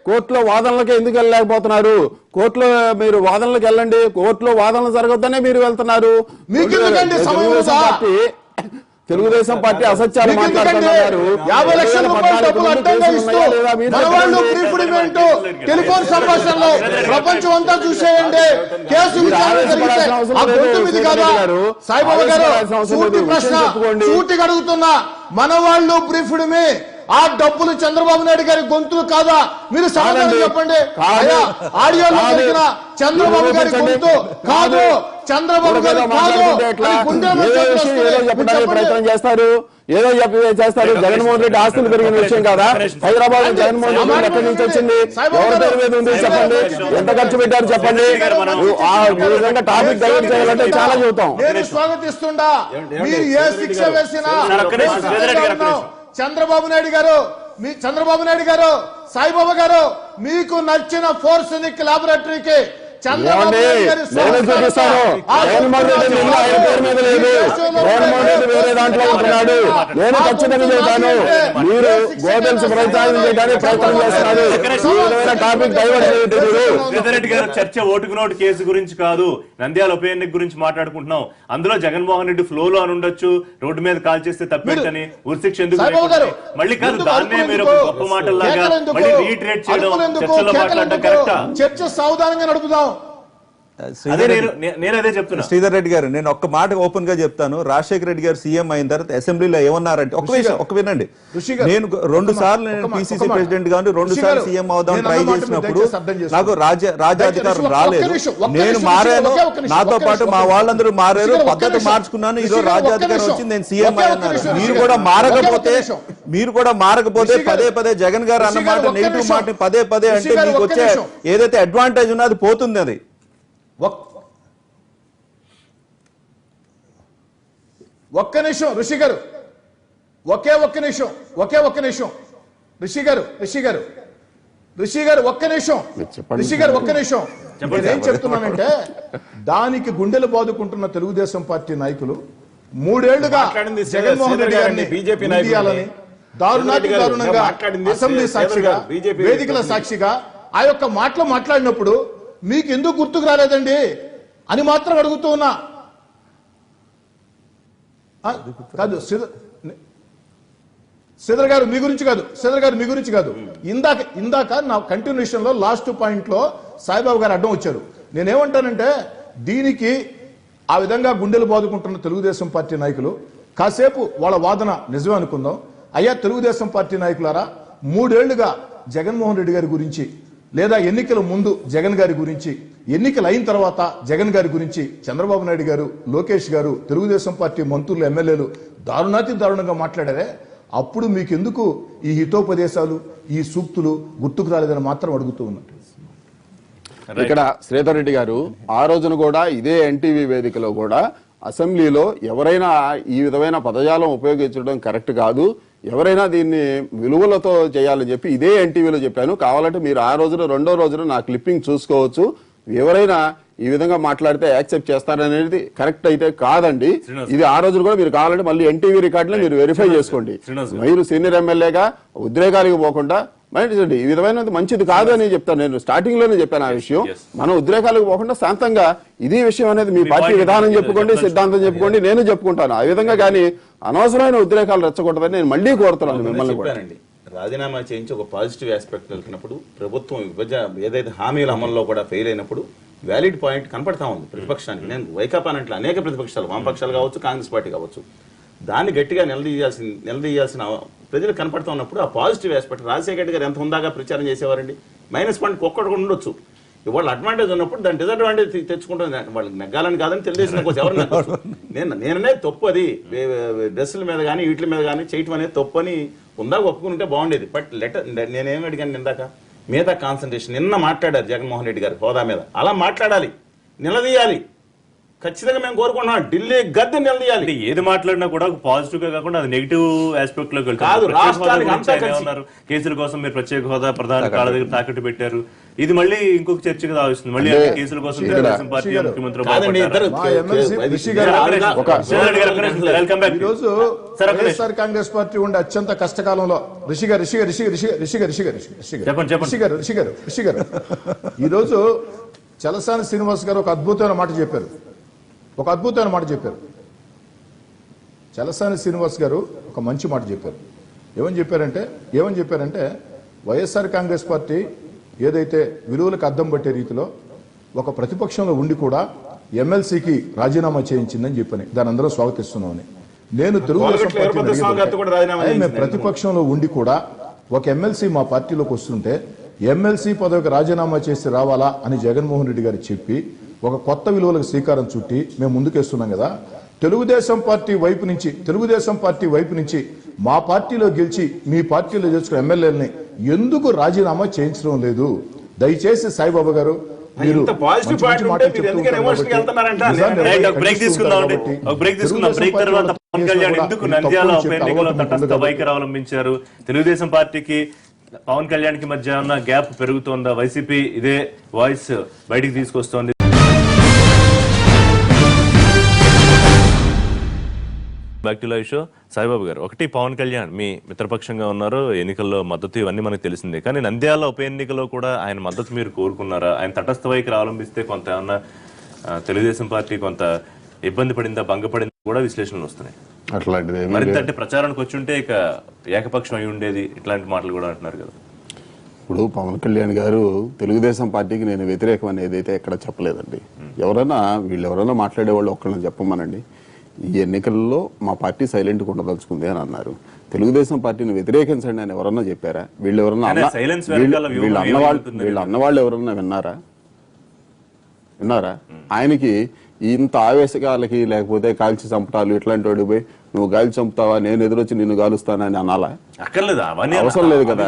కోర్టులో వాదనలకు ఎందుకు వెళ్ళలేకపోతున్నారు? కోర్టులో మీరు వాదనలకు వెళ్ళండి. కోర్టులో వాదనలు జరగొద్దనే మీరు వెళ్తున్నారు. తెలుగుదేశం పార్టీ అసత్యాలు మాట్లాడుతున్నారు. 50 లక్షల రూపాయల డబ్బులు అడ్డంగా ఇస్తూ మన వాళ్ళు ప్రీఫుడిమెంట్ టెలిఫోన్ సంభాషణలో ప్రపంచం అంతా చూసేయండి. కేసు విచారణ జరిగితే ఆ గొంతు మీద కాదా? సాయిబాబా గారు సూటి ప్రశ్న సూటిగా అడుగుతున్నా, మన వాళ్ళు బ్రీఫుడిమి ఆ డబ్బులు చంద్రబాబు నాయుడు గారి గొంతులు కాదా? మీరు సమాధానం చెప్పండి. ఆడియోలో జరిగిన చంద్రబాబు గారి గొంతు కాదు, చంద్రబాబు గారు కాదు. ప్రయత్నం చేస్తారు, ఏదో చేస్తారు. జగన్మోహన్ రెడ్డి ఆస్తులు పెరిగిన విషయం కాదా? హైదరాబాద్ లో జగన్మోహన్ రెడ్డి ఎక్కడి నుంచి వచ్చింది? ఎవరి పేరు మీద ఉంది చెప్పండి. ఎంత ఖర్చు పెట్టారు చెప్పండి. ఈ విధంగా టాపిక్ డైవర్ట్ చేయాలంటే చాలా చెబుతాం. నేను స్వాగతిస్తుండా. మీరు ఏ శిక్ష వేసినా చంద్రబాబు నాయుడు గారు సాయిబాబా గారు మీకు నచ్చిన ఫోర్సెనిక్ ల్యాబొరేటరీకి జగన్మోహన్ రెడ్డి వేరే దాంట్లో ఉంటున్నాడు. నేను ఖచ్చితంగా చెబుతాను, మీరు గోధుమ ప్రయత్నం చేయడానికి ప్రయత్నం చేస్తున్నారు. టాపిక్ డైవర్ట్ గారు చర్చ ఓటుకు నోటు కేసు గురించి కాదు, నంద్యాల ఉప ఎన్నిక గురించి మాట్లాడుకుంటున్నాం. అందులో జగన్మోహన్ రెడ్డి ఫ్లోలో అని ఉండొచ్చు, రోడ్డు మీద కాల్ చేస్తే తప్పేంటని ఉరిశిక్ష ఎందుకు మళ్ళీ కాదు. దాన్నే మీరు గొప్ప మాటల్లాగా మళ్ళీ రీట్రేట్ చేయడం, చర్చలో మాట్లాడడం కరెక్టా? చర్చ సావధానంగా నడుపుదాం. అదే నేను అదే చెప్తున్నా. శ్రీధర్ రెడ్డి గారు, నేను ఒక్క మాట ఓపెన్ గా చెప్తాను. రాజశేఖర రెడ్డి గారు సీఎం అయిన తర్వాత అసెంబ్లీలో ఏమన్నారంటే, ఒక వినండి, నేను 2 సార్లు నేను పిసిసి ప్రెసిడెంట్ గాను 2 సార్లు సీఎం అవుదాం ట్రై చేసినప్పుడు నాకు రాజ్యాధికారం రాలేదు. నేను మారాను, నాతో పాటు మా వాళ్ళందరూ మారారు, పద్ధతి మార్చుకున్నాను, ఈరోజు రాజ్యాధికారం వచ్చింది, నేను సీఎం అయ్యాను. మీరు కూడా మారకపోతే పదే జగన్ గారు అన్న మాట నెగిటివ్ మాట పదే అంటే మీకు వచ్చే ఏదైతే అడ్వాంటేజ్ ఉన్నది పోతుంది. అది ఒక్క నిమిషం ఋషి గారు, ఒక్క నిమిషం ఋషి గారు ఒక్క నిమిషం నేనేం చెప్తున్నానంటే, దానికి గుండెలు బాదుకుంటున్న తెలుగుదేశం పార్టీ నాయకులు 3 ఏళ్లుగా జగన్మోహన్ రెడ్డి గారిని బీజేపీ నాయకులని దారుణంగా అసెంబ్లీ సాక్షిగా వేదికల సాక్షిగా ఆ యొక్క మాటలు మాట్లాడినప్పుడు మీకు ఎందుకు గుర్తుకు రాలేదండి అని మాత్రం అడుగుతూ ఉన్నా. కాదు శ్రీధర్ గారు మీ గురించి కాదు, ఇందాక నా కంటిన్యూషన్ లో లాస్ట్ పాయింట్ లో సాయిబాబు గారు అడ్డం వచ్చారు. నేనేమంటానంటే, దీనికి ఆ విధంగా గుండెలు బాదుకుంటున్న తెలుగుదేశం పార్టీ నాయకులు కాసేపు వాళ్ళ వాదన నిజమే అనుకుందాం. అయ్యా తెలుగుదేశం పార్టీ నాయకులారా, 3 ఏళ్లుగా జగన్మోహన్ రెడ్డి గారి గురించి, లేదా ఎన్నికల ముందు జగన్ గారి గురించి, ఎన్నికలు అయిన తర్వాత జగన్ గారి గురించి చంద్రబాబు నాయుడు గారు, లోకేష్ గారు, తెలుగుదేశం పార్టీ మంత్రులు, ఎమ్మెల్యేలు దారుణంగా మాట్లాడారే, అప్పుడు మీకెందుకు ఈ హితోపదేశాలు, ఈ సూక్తులు గుర్తుకు రాలేదని మాత్రం అడుగుతూ ఉన్నట్టు. ఇక్కడ శ్రీధర్ రెడ్డి గారు ఆ రోజున కూడా ఇదే ఎన్టీవీ వేదికలో కూడా అసెంబ్లీలో ఎవరైనా ఈ విధమైన పదజాలం ఉపయోగించడం కరెక్ట్ కాదు, ఎవరైనా దీన్ని విలువలతో చేయాలని చెప్పి ఇదే ఎన్టీవీలో చెప్పాను. కావాలంటే మీరు ఆ రోజున 2వ రోజున నా క్లిప్పింగ్ చూసుకోవచ్చు. ఎవరైనా ఈ విధంగా మాట్లాడితే యాక్సెప్ట్ చేస్తారనేది కరెక్ట్ అయితే కాదండి. ఇది ఆ రోజున కూడా మీరు కావాలంటే మళ్ళీ ఎన్టీవీ రికార్డులో మీరు వెరిఫై చేసుకోండి. మీరు సీనియర్ ఎమ్మెల్యేగా ఉద్రేకాలకు పోకుండా మంచిది, ఈ విధమైన మంచిది కాదు అని చెప్తాను. నేను స్టార్టింగ్ లోనే చెప్పాను ఆ విషయం. మనం ఉద్రేకాలకు పోకుండా శాంతంగా ఇది విషయం అనేది మీ పార్టీ విధానం చెప్పుకోండి, సిద్ధాంతం చెప్పుకోండి, నేను చెప్పుకుంటాను. ఆ విధంగా కానీ అనవసరమైన ఉద్రేకాలు రెచ్చగొట్టదని నేను మళ్ళీ కోరుతున్నాను మిమ్మల్ని కూడా. రాజీనామా చేయించి ఒక పాజిటివ్ ఆస్పెక్ట్ వెళ్తున్నప్పుడు ప్రభుత్వం ఏదైతే హామీల అమల్లో కూడా ఫెయిల్ అయినప్పుడు వ్యాలిడ్ పాయింట్ కనపడతా ఉంది ప్రతిపక్షానికి. నేను వైకాపా అంటే అనేక ప్రతిపక్షాలు, వామపక్షాలు కావచ్చు, కాంగ్రెస్ పార్టీ కావచ్చు, దాన్ని గట్టిగా నిలదీయాల్సిన ప్రజలు కనపడుతూ ఉన్నప్పుడు ఆ పాజిటివ్ ఆస్పెక్ట్ రాజశేఖర రెడ్డి గారు ఎంత ఉందాగా ప్రచారం చేసేవారండి. మైనస్ పాయింట్ ఒక్కటి కూడా ఉండొచ్చు. ఇవాళ అడ్వాంటేజ్ ఉన్నప్పుడు దాని డిసడ్వాంటేజ్ తెచ్చుకుంటుంది. వాళ్ళకి నెగ్గాలని కాదని తెలుగుదేశం కోసం ఎవరు నెగ్గొచ్చు. నేననే తప్పు, అది డ్రెస్సుల మీద కానీ వీటి మీద కానీ చేయటం అనేది తప్పు అని ఉందాక ఒప్పుకుంటే బాగుండేది. బట్ నేనేమి అడిగాను ఇందాక, మీద కాన్సన్ట్రేషన్ నిన్న మాట్లాడారు జగన్మోహన్ రెడ్డి గారి హోదా మీద. అలా మాట్లాడాలి, నిలదీయాలి. ఖచ్చితంగా మేము కోరుకుంటున్నాం ఢిల్లీ గద్దె నిలదీయాలి. ఏది మాట్లాడినా కూడా పాజిటివ్ గా కాకుండా అది నెగిటివ్ ఆస్పెక్ట్ లోకి వెళ్తారు. కేసుల కోసం మీరు ప్రత్యేక హోదా ప్రధాని కాళ్ళ దగ్గర తాకట్టు పెట్టారు. ఇది మళ్ళీ ఇంకొక చర్చగా ఆవిస్తుంది. మళ్ళీ కేసుల కోసం తెలుగుదేశం పార్టీ ముఖ్యమంత్రి వైఎస్ఆర్ కాంగ్రెస్ పార్టీ ఉండే అత్యంత కష్టకాలంలో ఋషి గారు ఈరోజు చలసాని శ్రీనివాస్ గారు ఒక అద్భుతమైన మాట చెప్పారు. చలసాని శ్రీనివాస్ గారు ఒక మంచి మాట చెప్పారు. ఏమని చెప్పారంటే వైఎస్ఆర్ కాంగ్రెస్ పార్టీ ఏదైతే విలువలకు అద్దం పట్టే రీతిలో ఒక ప్రతిపక్షంలో ఉండి కూడా ఎమ్మెల్సీకి రాజీనామా చేయించిందని చెప్పని దాని అందరూ స్వాగతిస్తున్నామని. నేను తెలుగుదేశం మేము ప్రతిపక్షంలో ఉండి కూడా ఒక ఎమ్మెల్సీ మా పార్టీలోకి వస్తుంటే ఎమ్మెల్సీ పదవికి రాజీనామా చేసి రావాలా అని జగన్మోహన్ రెడ్డి గారు చెప్పి ఒక కొత్త విలువలకు శ్రీకారం చుట్టి మేము ముందుకేస్తున్నాం కదా. తెలుగుదేశం పార్టీ వైపు నుంచి మా పార్టీలో గెలిచి మీ పార్టీలో చేసుకున్న ఎమ్మెల్యేలని ఎందుకు రాజీనామా చేయించడం లేదు? దయచేసి సాయిబాబా గారు మీరు వైఖరి అవలంబించారు. తెలుగుదేశం పార్టీకి పవన్ కళ్యాణ్ కి మధ్య ఉన్న గ్యాప్ పెరుగుతోందా? వైసీపీ ఇదే వాయిస్ బయటికి తీసుకొస్తోంది. Back to live show. Saibabu garu, ఒకటి పవన్ కళ్యాణ్ మీ మిత్రపక్షంగా ఉన్నారు, ఎన్నికల్లో మద్దతు ఇవన్నీ మనకు తెలిసిందే. కానీ నంద్యాల ఉప ఎన్నికలో కూడా ఆయన మద్దతు మీరు కోరుకున్నారా? ఆయన తటస్థ వైఖరి అవలంబిస్తే కొంత ఏమన్నా తెలుగుదేశం పార్టీ కొంత ఇబ్బంది పడిందా, భంగపడిందా కూడా విశ్లేషణలు వస్తున్నాయి. అట్లాంటిది మరింత అంటే ప్రచారానికి వచ్చి ఉంటే ఇక ఏకపక్షం అయి ఉండేది, ఇట్లాంటి మాటలు కూడా అంటున్నారు కదా. ఇప్పుడు పవన్ కళ్యాణ్ గారు తెలుగుదేశం పార్టీకి నేను వ్యతిరేకం అనేది అయితే ఎక్కడ చెప్పలేదండి. వీళ్ళెవరైనా మాట్లాడేవాళ్ళు ఒక్కళ్ళని చెప్పమనండి. ఈ ఎన్నికల్లో మా పార్టీ సైలెంట్గా ఉండదలుచుకుంది అని అన్నారు. తెలుగుదేశం పార్టీని వ్యతిరేకించండి అని ఎవరన్నా చెప్పారా? వీళ్ళు అన్నవాళ్ళు ఎవరన్నా విన్నారా? ఆయనకి ఇంత ఆవేశకాలకి లేకపోతే కాల్చి చంపటాలు ఇట్లాంటి వాడు పోయి నువ్వు గాలి చంపుతావా, నేను ఎదురొచ్చి నిన్ను గాలుస్తానని అనాలా? అవసరం లేదు కదా.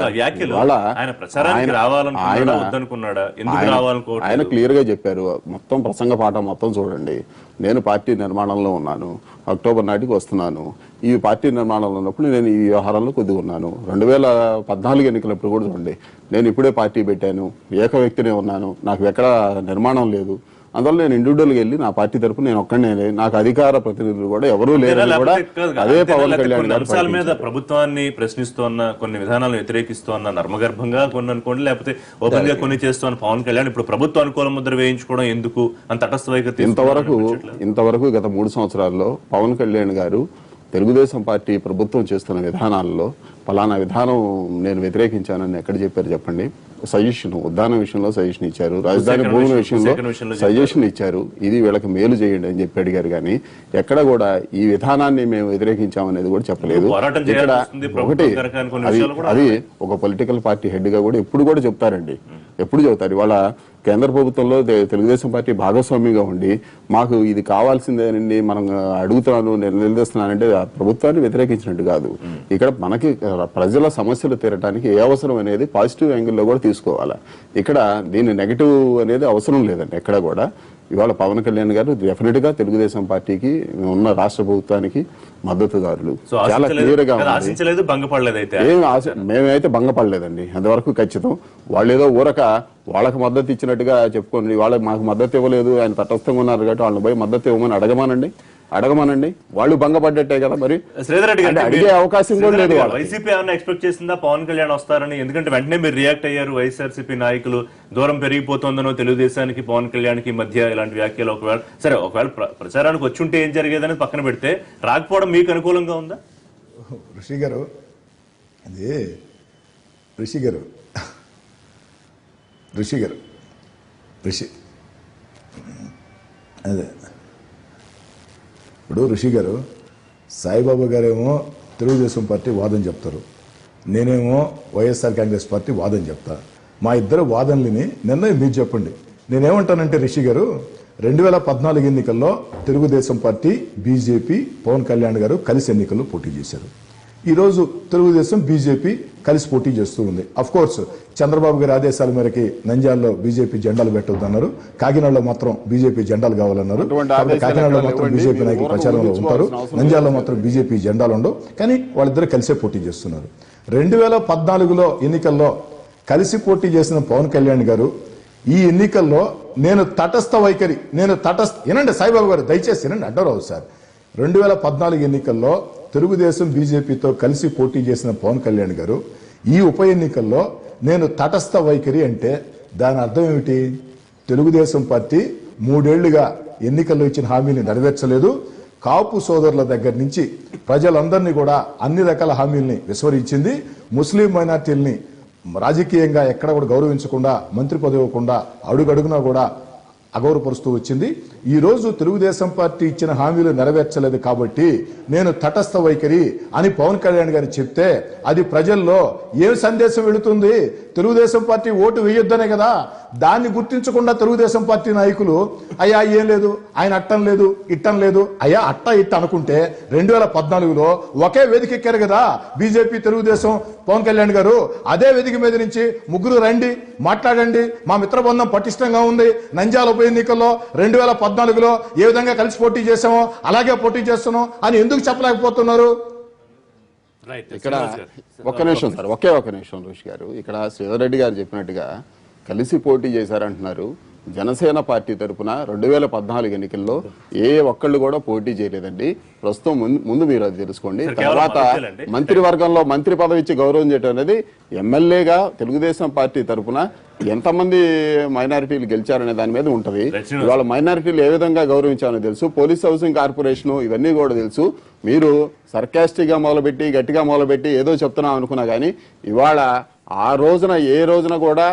ఆయన క్లియర్ గా చెప్పారు. మొత్తం ప్రసంగ పాఠం మొత్తం చూడండి. నేను పార్టీ నిర్మాణంలో ఉన్నాను, అక్టోబర్ నాటికి వస్తున్నాను. ఈ పార్టీ నిర్మాణంలో ఉన్నప్పుడు నేను ఈ వ్యవహారంలో కొద్దిగా ఉన్నాను. 2014 ఎన్నికలప్పుడు కూడా చూడండి, నేను ఇప్పుడే పార్టీ పెట్టాను, ఏక వ్యక్తినే ఉన్నాను, నాకు ఎక్కడ నిర్మాణం లేదు. అందువల్ల నేను ఇండివిజువల్గా వెళ్ళి నా పార్టీ తరఫున నేను ఒక్కడే, నాకు అధికార ప్రతినిధులు కూడా ఎవరూ లేరు. కూడా అదే పవన్ కళ్యాణ్ గారి అంశాల మీద ప్రభుత్వాన్ని ప్రశ్నిస్తోన్న, కొన్ని విధానాలను వ్యతిరేకిస్తోన్న నర్మగర్భంగా కొన్ని అనుకోండి, లేకపోతే ఓపెన్ గా కొన్ని చేస్తున్న పవన్ కళ్యాణ్ ఇప్పుడు ప్రభుత్వ అనుకూల ముద్ర వేయించుకోవడం ఎందుకు అంత తటస్థ వైఖరి? ఇంతవరకు గత 3 సంవత్సరాల్లో పవన్ కళ్యాణ్ గారు తెలుగుదేశం పార్టీ ప్రభుత్వం చేస్తున్న విధానాల్లో పలానా విధానం నేను వ్యతిరేకించానని ఎక్కడ చెప్పారు చెప్పండి? సజెషన్, ఉద్దానం విషయంలో సజెషన్ ఇచ్చారు, రాజధాని భూముల విషయంలో సజెషన్ ఇచ్చారు, ఇది వీళ్ళకి మేలు చేయండి అని చెప్పి అడిగారు. కానీ ఎక్కడ కూడా ఈ విధానాన్ని మేము వ్యతిరేకించామనేది కూడా చెప్పలేదు. ఇక్కడ ఒకటి అది ఒక పొలిటికల్ పార్టీ హెడ్ గా కూడా ఎప్పుడు కూడా చెప్తారండి, ఎప్పుడు చెబుతారు. ఇవాళ కేంద్ర ప్రభుత్వంలో తెలుగుదేశం పార్టీ భాగస్వామిగా ఉండి మాకు ఇది కావాల్సిందేనండి, మనం అడుగుతాను, నేను నిలదీస్తున్నానంటే ప్రభుత్వాన్ని వ్యతిరేకించినట్టు కాదు. ఇక్కడ మనకి ప్రజల సమస్యలు తీరడానికి ఏ అవసరం అనేది పాజిటివ్ యాంగిల్లో కూడా తీసుకోవాలి. ఇక్కడ దీని నెగటివ్ అనేది అవసరం లేదండి ఎక్కడ కూడా. ఇవాళ పవన్ కళ్యాణ్ గారు డెఫినెట్ గా తెలుగుదేశం పార్టీకి ఉన్న రాష్ట్ర ప్రభుత్వానికి మద్దతుదారులు. చాలా క్లియర్ గా మేమైతే భంగపడలేదండి అంతవరకు ఖచ్చితం. వాళ్ళు ఏదో ఊరక వాళ్ళకి మద్దతు ఇచ్చినట్టుగా చెప్పుకోండి, వాళ్ళకి మాకు మద్దతు ఇవ్వలేదు, ఆయన తటస్థంగా ఉన్నారు కాబట్టి వాళ్ళని పోయి మద్దతు ఇవ్వమని అడగమనండి. వాళ్ళు భంగపడ్డట్టే కదా. మరి శ్రీధర్ రెడ్డి గారు అడిగే అవకాశం కూడా లేదు. వైసీపీ ఏమైనా ఎక్స్పెక్ట్ చేసిందా పవన్ కళ్యాణ్ వస్తారని? ఎందుకంటే వెంటనే మీరు రియాక్ట్ అయ్యారు. వైఎస్ఆర్సీపీ నాయకులు దూరం పెరిగిపోతుందనో తెలుగుదేశానికి పవన్ కళ్యాణ్ కి మధ్య ఇలాంటి వ్యాఖ్యలు ఒకవేళ ప్రచారానికి వచ్చి ఉంటే ఏం జరిగేదని పక్కన పెడితే రాకపోవడం మీకు అనుకూలంగా ఉందా? ఋషి గారు అదే ఇప్పుడు ఋషి గారు, సాయిబాబా గారేమో తెలుగుదేశం పార్టీ వాదన చెప్తారు, నేనేమో వైఎస్ఆర్ కాంగ్రెస్ పార్టీ వాదన చెప్తా. మా ఇద్దరు వాదనలని నిర్ణయం మీరు చెప్పండి. నేనేమంటానంటే ఋషి గారు, 2014 ఎన్నికల్లో తెలుగుదేశం పార్టీ, బీజేపీ, పవన్ కళ్యాణ్ గారు కలిసి ఎన్నికల్లో పోటీ చేశారు. ఈరోజు తెలుగుదేశం, బీజేపీ కలిసి పోటీ చేస్తూ ఉంది. అఫ్ కోర్స్ చంద్రబాబు గారి ఆదేశాల మేరకి నంద్యాలలో బీజేపీ జెండాలు పెట్టొద్దన్నారు, కాకినాడలో మాత్రం బీజేపీ జెండాలు కావాలన్నారు. కాకినాడలో మాత్రం బీజేపీ నాయకులు ప్రచారంలో ఉంటారు, నంద్యాలలో మాత్రం బీజేపీ జెండాలు ఉండవు. కానీ వాళ్ళిద్దరు కలిసే పోటీ చేస్తున్నారు. 2014లో ఎన్నికల్లో కలిసి పోటీ చేసిన పవన్ కళ్యాణ్ గారు ఈ ఎన్నికల్లో నేను తటస్థ వైఖరి, వినండి సాయిబాబు గారు, దయచేసి వినండి, అడ్డరావు సార్. 2014 ఎన్నికల్లో తెలుగుదేశం, బీజేపీతో కలిసి పోటీ చేసిన పవన్ కళ్యాణ్ గారు ఈ ఉప ఎన్నికల్లో నేను తటస్థ వైఖరి అంటే దాని అర్థం ఏమిటి? తెలుగుదేశం పార్టీ 3 ఏళ్లుగా ఎన్నికల్లో ఇచ్చిన హామీని నెరవేర్చలేదు. కాపు సోదరుల దగ్గర నుంచి ప్రజలందరినీ కూడా అన్ని రకాల హామీల్ని విస్మరించింది. ముస్లిం మైనార్టీల్ని రాజకీయంగా ఎక్కడ కూడా గౌరవించకుండా, మంత్రి పదవి ఇవ్వకుండా అడుగడుగునా కూడా అగౌరవపరుస్తూ వచ్చింది. ఈ రోజు తెలుగుదేశం పార్టీ ఇచ్చిన హామీలు నెరవేర్చలేదు కాబట్టి నేను తటస్థ వైఖరి అని పవన్ కళ్యాణ్ గారు చెప్తే అది ప్రజల్లో ఏం సందేశం వెళుతుంది? తెలుగుదేశం పార్టీ ఓటు వేయొద్దనే కదా. దాన్ని గుర్తించకుండా తెలుగుదేశం పార్టీ నాయకులు అయ్యా ఏం లేదు, ఆయన అట్టం లేదు, ఇట్టం లేదు, అయ్యా అట్ట ఇట్ట అనుకుంటే 2014లో ఒకే వేదిక ఎక్కారు కదా బీజేపీ, తెలుగుదేశం, పవన్ కళ్యాణ్ గారు. అదే వేదిక మీద నుంచి ముగ్గురు రండి, మాట్లాడండి, మా మిత్రబంధం పటిష్టంగా ఉంది, నంద్యాల ఉప ఎన్నికల్లో 2014లో ఏ విధంగా కలిసి పోటీ చేశామో అలాగే పోటీ చేస్తున్నాం అని ఎందుకు చెప్పలేకపోతున్నారు? ఇక్కడ ఒక్క నిమిషం సార్, ఒకే ఒక నిమిషం ఋషి గారు. ఇక్కడ శ్రీధర్ రెడ్డి గారు చెప్పినట్టుగా కలిసి పోటీ చేశారంటున్నారు. జనసేన పార్టీ తరఫున 2014 ఎన్నికల్లో ఏ ఒక్కళ్ళు కూడా పోటీ చేయలేదండి. ప్రస్తుతం ముందు మీరు అది తెలుసుకోండి. తర్వాత మంత్రివర్గంలో మంత్రి పదవి ఇచ్చి గౌరవం చేయడం అనేది ఎమ్మెల్యేగా తెలుగుదేశం పార్టీ తరఫున ఎంతమంది మైనారిటీలు గెలిచారనే దాని మీద ఉంటది. ఇవాళ మైనారిటీలు ఏ విధంగా గౌరవించారో తెలుసు. పోలీస్ హౌసింగ్ కార్పొరేషన్ ఇవన్నీ కూడా తెలుసు. మీరు సర్కాస్టిక్ గా మొదలుపెట్టి గట్టిగా మొదలుపెట్టి ఏదో చెప్తున్నాం అనుకున్నా కానీ ఇవాళ ఆ రోజున ఏ రోజున కూడా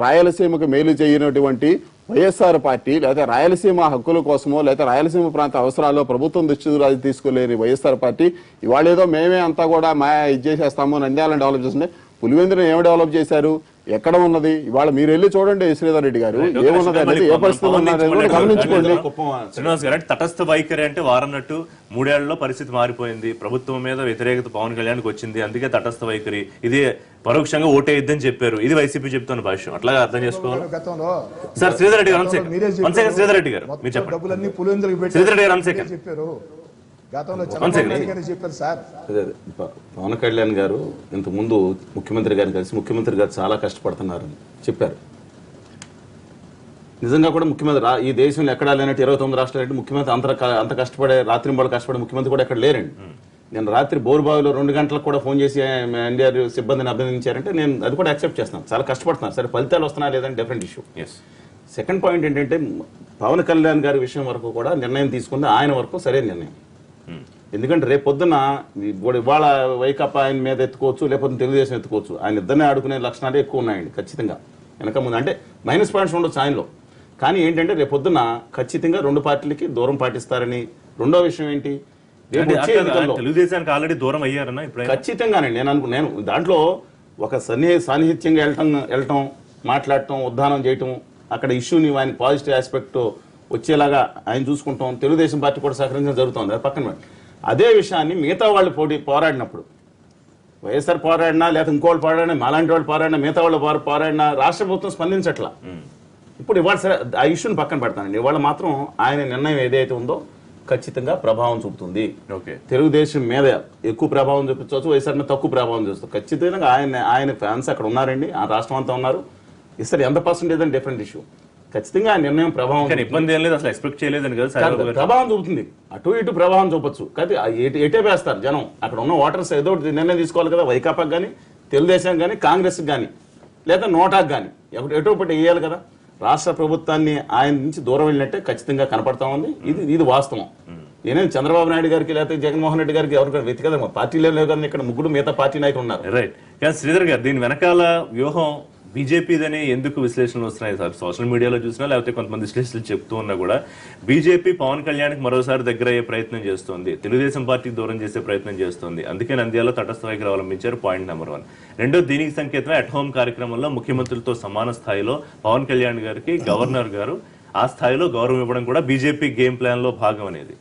రాయలసీమకు మేలు చేయనటువంటి వైఎస్ఆర్ పార్టీ లేదా రాయలసీమ హక్కుల కోసమో లేదా రాయలసీమ ప్రాంత అవసరాల్లో ప్రభుత్వం దృష్టి తీసుకోలేని వైఎస్ఆర్ పార్టీ ఇవాళ ఏదో మేమే అంతా కూడా ఇది చేసేస్తాము, నంద్యాలను డెవలప్ చేస్తుంది. పులివెందులను ఏమి డెవలప్ చేశారు, ఎక్కడ ఉన్నది? ఇవాళ మీరు వెళ్ళి చూడండి శ్రీధర్ రెడ్డి గారు, ఏమున్నది అనేది, ఏ పరిస్థితులు ఉన్నది గమనించుకోండి. శ్రీనివాస్ గారు, అంటే తటస్థ వైఖరి అంటే వారన్నట్టు 3 ఏళ్లలో పరిస్థితి మారిపోయింది, ప్రభుత్వం మీద వ్యతిరేకత పవన్ కళ్యాణ్కి వచ్చింది, అందుకే తటస్థ వైఖరి, ఇది పరోక్షంగా ఓటేద్దని చెప్పారు, ఇది వైసీపీ చెప్తున్న భాష్యం, అట్లాగా అర్థం చేసుకోవాలి. సార్ శ్రీధర్ రెడ్డి గారు, శ్రీధర్ రెడ్డి గారు మీరు చెప్పండి. శ్రీధర్ రెడ్డి గారు చెప్పారు, చెప్పారు సార్. పవన్ కళ్యాణ్ గారు ఇంత ముందు ముఖ్యమంత్రి గారిని కలిసి ముఖ్యమంత్రి గారు చాలా కష్టపడుతున్నారని చెప్పారు. నిజంగా కూడా ముఖ్యమంత్రి ఈ దేశంలో ఎక్కడా లేనట్టు 29 రాష్ట్రాలు ముఖ్యమంత్రి అంత కష్టపడే రాత్రింబాళ్ళు కష్టపడే ముఖ్యమంత్రి కూడా ఎక్కడ లేరండి. నేను రాత్రి బోరుబావిలో 2 గంటలకు కూడా ఫోన్ చేసి ఎన్డీఆర్ సిబ్బందిని అభినందించారంటే నేను అది కూడా యాక్సెప్ట్ చేస్తాను. చాలా కష్టపడుతున్నారు. సరే ఫలితాలు వస్తున్నా లేదని డిఫరెంట్ ఇష్యూ. సెకండ్ పాయింట్ ఏంటంటే పవన్ కళ్యాణ్ గారి విషయం వరకు కూడా నిర్ణయం తీసుకుంది ఆయన వరకు సరైన నిర్ణయం. ఎందుకంటే రేపు పొద్దున ఇవాళ వైకాపా ఆయన మీద ఎత్తుకోవచ్చు, లేకపోతే తెలుగుదేశం ఎత్తుకోవచ్చు. ఆయన ఇద్దరినే ఆడుకునే లక్షణాలు ఎక్కువ ఉన్నాయండి ఖచ్చితంగా. వెనక ముందు అంటే మైనస్ పాయింట్స్ ఉండొచ్చు ఆయనలో, కానీ ఏంటంటే రేపు పొద్దున ఖచ్చితంగా 2 పార్టీలకి దూరం పాటిస్తారని. రెండో విషయం ఏంటి, తెలుగుదేశానికి ఆల్రెడీ దూరం అయ్యారన్నా ఇప్పుడు ఖచ్చితంగానండి. నేను దాంట్లో ఒక సాన్నిహిత్యంగా వెళ్ళటం మాట్లాడటం ఉద్దానం చేయటం, అక్కడ ఇష్యూని ఆయన పాజిటివ్ ఆస్పెక్ట్ వచ్చేలాగా ఆయన చూసుకుంటాం, తెలుగుదేశం పార్టీ కూడా సహకరించడం జరుగుతుంది. అది పక్కన అదే విషయాన్ని మిగతా వాళ్ళు పోరాడినప్పుడు, వైఎస్ఆర్ పోరాడినా లేకపోతే ఇంకోళ్ళు పోరాడినా, మాలాంటి వాళ్ళు పోరాడినా, మిగతా వాళ్ళు పోరాడినా రాష్ట్ర ప్రభుత్వం స్పందించట్లా. ఇప్పుడు ఇవాళ సరే ఆ ఇష్యూని పక్కన పెడతానండి. ఇవాళ మాత్రం ఆయన నిర్ణయం ఏదైతే ఉందో ఖచ్చితంగా ప్రభావం చూపుతుంది. తెలుగుదేశం మీద ఎక్కువ ప్రభావం చూపించవచ్చు, వైఎస్ఆర్ మీద తక్కువ ప్రభావం చూస్తుంది. ఖచ్చితంగా ఆయన ఫ్యాన్స్ అక్కడ ఉన్నారండి, ఆ రాష్ట్రం అంతా ఉన్నారు. ఇస్తారు ఎంత పర్సెంటేజ్ అని డిఫరెంట్ ఇష్యూ. ఖచ్చితంగా ఆ నిర్ణయం ప్రభావం, ఇబ్బంది ఏం లేదు, అసలు ఎక్స్పెక్ట్ చేయలేదని కదా, ప్రభావం చూపుతుంది. అటు ఇటు ప్రభావం చూపొచ్చు, కానీ ఎటే వేస్తారు జనం. అక్కడ ఉన్న ఓటర్స్ ఏదో నిర్ణయం తీసుకోవాలి కదా, వైకాపాకి కానీ, తెలుగుదేశం కానీ, కాంగ్రెస్ కానీ, లేదా నోటాకు కానీ ఎటో ఒకటి వేయాలి కదా. రాష్ట్ర ప్రభుత్వాన్ని ఆయన నుంచి దూరం వెళ్ళినట్టే ఖచ్చితంగా కనపడతా ఉంది. ఇది వాస్తవం. నేనేం చంద్రబాబు నాయుడు గారికి లేకపోతే జగన్మోహన్ రెడ్డి గారికి ఎవరికైనా వ్యక్తిగత పార్టీలో లేవు కదా, ఇక్కడ ముగ్గురు మిగతా పార్టీ నాయకులు ఉన్నారు. రైట్. కానీ శ్రీధర్ గారు, దీని వెనకాల వ్యూహం బీజేపీదని ఎందుకు విశ్లేషణలు వస్తున్నాయి సార్? సోషల్ మీడియాలో చూసినా లేకపోతే కొంతమంది విశ్లేషణలు చెప్తూ ఉన్నా కూడా బీజేపీ పవన్ కళ్యాణ్కి మరోసారి దగ్గర అయ్యే ప్రయత్నం చేస్తోంది, తెలుగుదేశం పార్టీకి దూరం చేసే ప్రయత్నం చేస్తోంది. అందుకే నంద్యాలలో తటస్థ వైఖరి అవలంబించారు. Point number 1. రెండో, దీనికి సంకేతమే అట్ హోమ్ కార్యక్రమంలో ముఖ్యమంత్రులతో సమాన స్థాయిలో పవన్ కళ్యాణ్ గారికి గవర్నర్ గారు ఆ స్థాయిలో గౌరవం ఇవ్వడం కూడా బీజేపీ గేమ్ ప్లాన్ లో భాగం అనేది.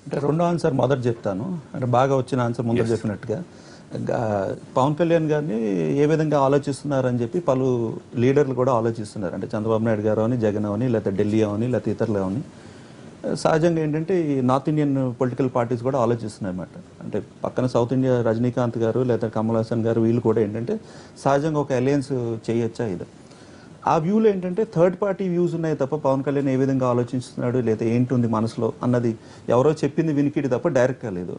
అంటే రెండో ఆన్సర్ మొదట చెప్తాను, అంటే బాగా వచ్చిన ఆన్సర్ ముందర చెప్పినట్టుగా పవన్ కళ్యాణ్ గారిని ఏ విధంగా ఆలోచిస్తున్నారని చెప్పి పలు లీడర్లు కూడా ఆలోచిస్తున్నారు. అంటే చంద్రబాబు నాయుడు గారు అని, జగన్ అవని, లేకపోతే ఢిల్లీ అవని, లేకపోతే ఇతరులు అవని. సహజంగా ఏంటంటే ఈ నార్త్ ఇండియన్ పొలిటికల్ పార్టీస్ కూడా ఆలోచిస్తున్నాయి అన్నమాట. అంటే పక్కన సౌత్ ఇండియా రజనీకాంత్ గారు లేదా కమల్ హాసన్ గారు వీళ్ళు కూడా ఏంటంటే సహజంగా ఒక అలయన్స్ చేయొచ్చా ఇది. ఆ వ్యూలో ఏంటంటే థర్డ్ పార్టీ వ్యూస్ ఉన్నాయి తప్ప పవన్ కళ్యాణ్ ఏ విధంగా ఆలోచిస్తున్నాడు లేదా ఏంటుంది మనసులో అన్నది ఎవరో చెప్పింది వినికిడి తప్ప డైరెక్ట్గా లేదు.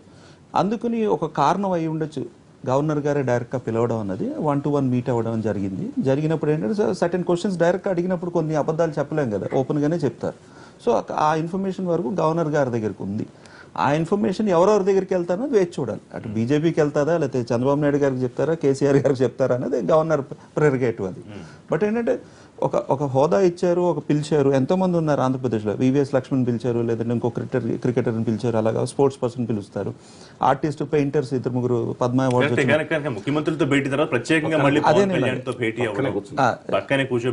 అందుకని ఒక కారణం అయి ఉండొచ్చు గవర్నర్ గారే డైరెక్ట్గా పిలవడం అన్నది, 1-to-1 మీట్ అవ్వడం జరిగినప్పుడు ఏంటంటే సర్టెన్ క్వశ్చన్స్ డైరెక్ట్గా అడిగినప్పుడు కొన్ని అబద్ధాలు చెప్పలేం కదా, ఓపెన్గానే చెప్తారు. సో ఆ ఇన్ఫర్మేషన్ వరకు గవర్నర్ గారి దగ్గరకు ఉంది. ఆ ఇన్ఫర్మేషన్ ఎవరెవరి దగ్గరికి వెళ్తారో వేచి చూడాలి. అటు బీజేపీకి వెళ్తారా లేకపోతే చంద్రబాబు నాయుడు గారికి చెప్తారా, కేసీఆర్ గారికి చెప్తారా అనేది గవర్నర్ ప్రెరగేటివ్ అది. బట్ ఏంటంటే ఒక హోదా ఇచ్చారు, ఒక పిలిచారు. ఎంతోమంది ఉన్నారు ఆంధ్రప్రదేశ్లో, వివిఎస్ లక్ష్మణ్ పిలిచారు, లేదంటే ఇంకో క్రికెటర్ని పిలిచారు, అలాగా స్పోర్ట్స్ పర్సన్ పిలుస్తారు, ఆర్టిస్ట్, పెయింటర్స్ 2-3 పద్మ అవార్డ్స్ ముఖ్యమంత్రులతో భేటీ తర్వాత ప్రత్యేకంగా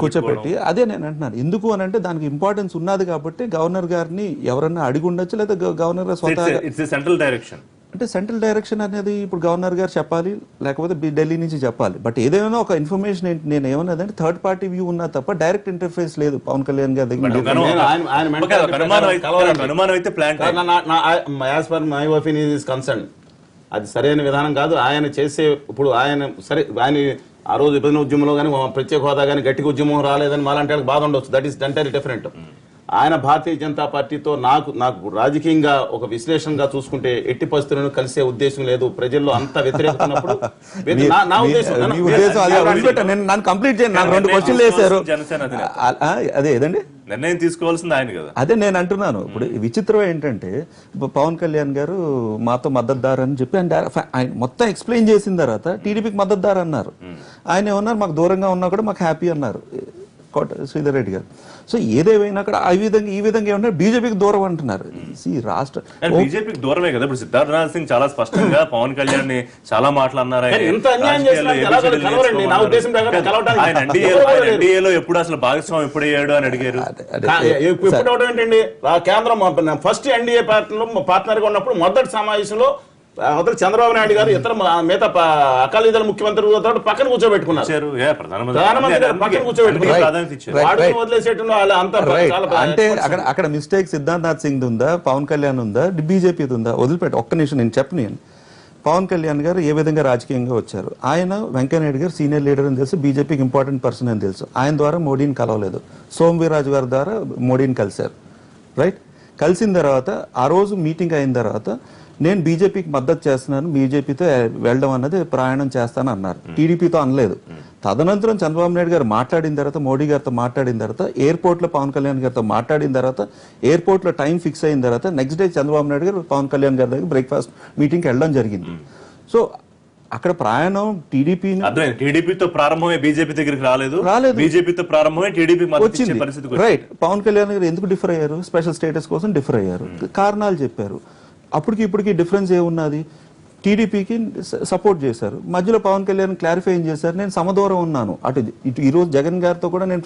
కూర్చోబెట్టి అదే నేను అంటున్నాను. ఎందుకు అని అంటే దానికి ఇంపార్టెన్స్ ఉన్నది కాబట్టి గవర్నర్ గారిని ఎవరన్నా అడిగి ఉండొచ్చు, లేదా గవర్నర్ గారు స్వతహాగా సెంట్రల్ డైరెక్షన్. అంటే సెంట్రల్ డైరెక్షన్ అనేది ఇప్పుడు గవర్నర్ గారు చెప్పాలి, లేకపోతే ఢిల్లీ నుంచి చెప్పాలి. బట్ ఏదైనా ఒక ఇన్ఫర్మేషన్ ఏంటి, నేను ఏమన్నదంటే థర్డ్ పార్టీ వ్యూ ఉన్నా తప్ప డైరెక్ట్ ఇంటర్ఫేస్ లేదు పవన్ కళ్యాణ్ గారి దగ్గర. అది సరైన విధానం కాదు. ఆయన చేసే ఇప్పుడు ఆయన సరే ఆయన ఆ రోజు విభజన ఉద్యమంలో కానీ ప్రత్యేక హోదా కానీ గట్టిగా ఉద్యమం రాలేదని మాలాంటి వాళ్ళకి బాధ ఉండొచ్చు. That is entirely different. ఆయన భారతీయ జనతా పార్టీతో నాకు రాజకీయంగా ఒక విశ్లేషణగా చూసుకుంటే ఎట్టి పరిస్థితులను కలిసే ఉద్దేశం లేదు. ప్రజల్లో అంత వ్యతిరేకత ఉన్నప్పుడు నా ఉద్దేశం మీ ఉద్దేశం అదే వదిలిపెట్టాను. నేను నన్ను కంప్లీట్ చేయండి. నాకు 2 క్వశ్చన్లు వేశారు. అదే ఏదండి నిర్ణయం తీసుకోవాల్సింది ఆయన కదా. అదే నేను అంటున్నాను. ఇప్పుడు విచిత్రం ఏంటంటే పవన్ కళ్యాణ్ గారు మాతో మద్దతుదారు అని చెప్పి ఆయన మొత్తం ఎక్స్ప్లెయిన్ చేసిన తర్వాత టీడీపీకి మద్దతుదారు అన్నారు. ఆయన ఏమన్నారు, మాకు దూరంగా ఉన్నా కూడా మాకు హ్యాపీ అన్నారు కోట శ్రీధర్ రెడ్డి గారు. సో ఏదేమైనా అక్కడ ఈ విధంగా ఏమన్నారు, బీజేపీకి దూరం అంటున్నారు. రాష్ట్ర బీజేపీకి దూరమే కదా. ఇప్పుడు సిద్ధార్థనాథ్ సింగ్ చాలా స్పష్టంగా పవన్ కళ్యాణ్ ని చాలా మాట్లాడినారు. ఎన్డీఏలో ఎప్పుడు అసలు భాగస్వామి ఎప్పుడయ్యాడు అని అడిగారు. ఏంటండి కేంద్రం ఫస్ట్ ఎన్డీఏ పార్ట్నర్ గా ఉన్నప్పుడు మొదటి సమావేశంలో అవతల చంద్రబాబు నాయుడు గారు ఇతర మిగతా అకాలీదళ ముఖ్యమంత్రి పక్కన కూర్చోబెట్టుకున్నారు. పక్కన కూర్చోబెట్టుకున్నారు. వదిలేసేటప్పుడు అంటే అక్కడ మిస్టేక్ సిద్ధార్థనాథ్ సింగ్ ఉందా, పవన్ కళ్యాణ్ ఉందా, బీజేపీ ఉందా? వదిలిపెట్టి ఒక్క నిమిషం నేను చెప్పను. పవన్ కళ్యాణ్ గారు ఏ విధంగా రాజకీయంగా వచ్చారు? ఆయన వెంకయ్యనాయుడు గారు సీనియర్ లీడర్ అని తెలుసు, బీజేపీకి ఇంపార్టెంట్ పర్సన్ అని తెలుసు. ఆయన ద్వారా మోడీని కలవలేదు. సోమవీరాజు గారి ద్వారా మోడీని కలిశారు. రైట్? కలిసిన తర్వాత ఆ రోజు మీటింగ్ అయిన తర్వాత నేను బీజేపీకి మద్దతు చేస్తున్నాను, బీజేపీతో వెళ్ళడం అన్నది ప్రయాణం చేస్తాను అన్నారు. టీడీపీతో అనలేదు. తదనంతరం చంద్రబాబు నాయుడు గారు మాట్లాడిన తర్వాత, మోడీ గారితో మాట్లాడిన తర్వాత, ఎయిర్పోర్ట్లో పవన్ కళ్యాణ్ గారితో మాట్లాడిన తర్వాత, ఎయిర్పోర్ట్లో టైం ఫిక్స్ అయిన తర్వాత నెక్స్ట్ డే చంద్రబాబు నాయుడు గారు పవన్ కళ్యాణ్ గారి దగ్గర బ్రేక్ఫాస్ట్ మీటింగ్కి వెళ్ళడం జరిగింది. సో అక్కడ ప్రయాణం టీడీపీతో ప్రారంభమే బీజేపీ దగ్గరికి రాలేదు. బీజేపీతో ప్రారంభమే టీడీపీ వచ్చింది. రైట్. పవన్ కళ్యాణ్ గారు ఎందుకు డిఫర్ అయ్యారు? స్పెషల్ స్టేటస్ కోసం డిఫర్ అయ్యారు. కారణాలు చెప్పారు. అప్పటికి ఇప్పటికి డిఫరెన్స్ ఏమున్నది? టీడీపీకి సపోర్ట్ చేశారు. మధ్యలో పవన్ కళ్యాణ్ క్లారిఫై ఏం చేశారు, నేను సమదూరం ఉన్నాను. ఇటు ఈ రోజు జగన్ గారితో కూడా నేను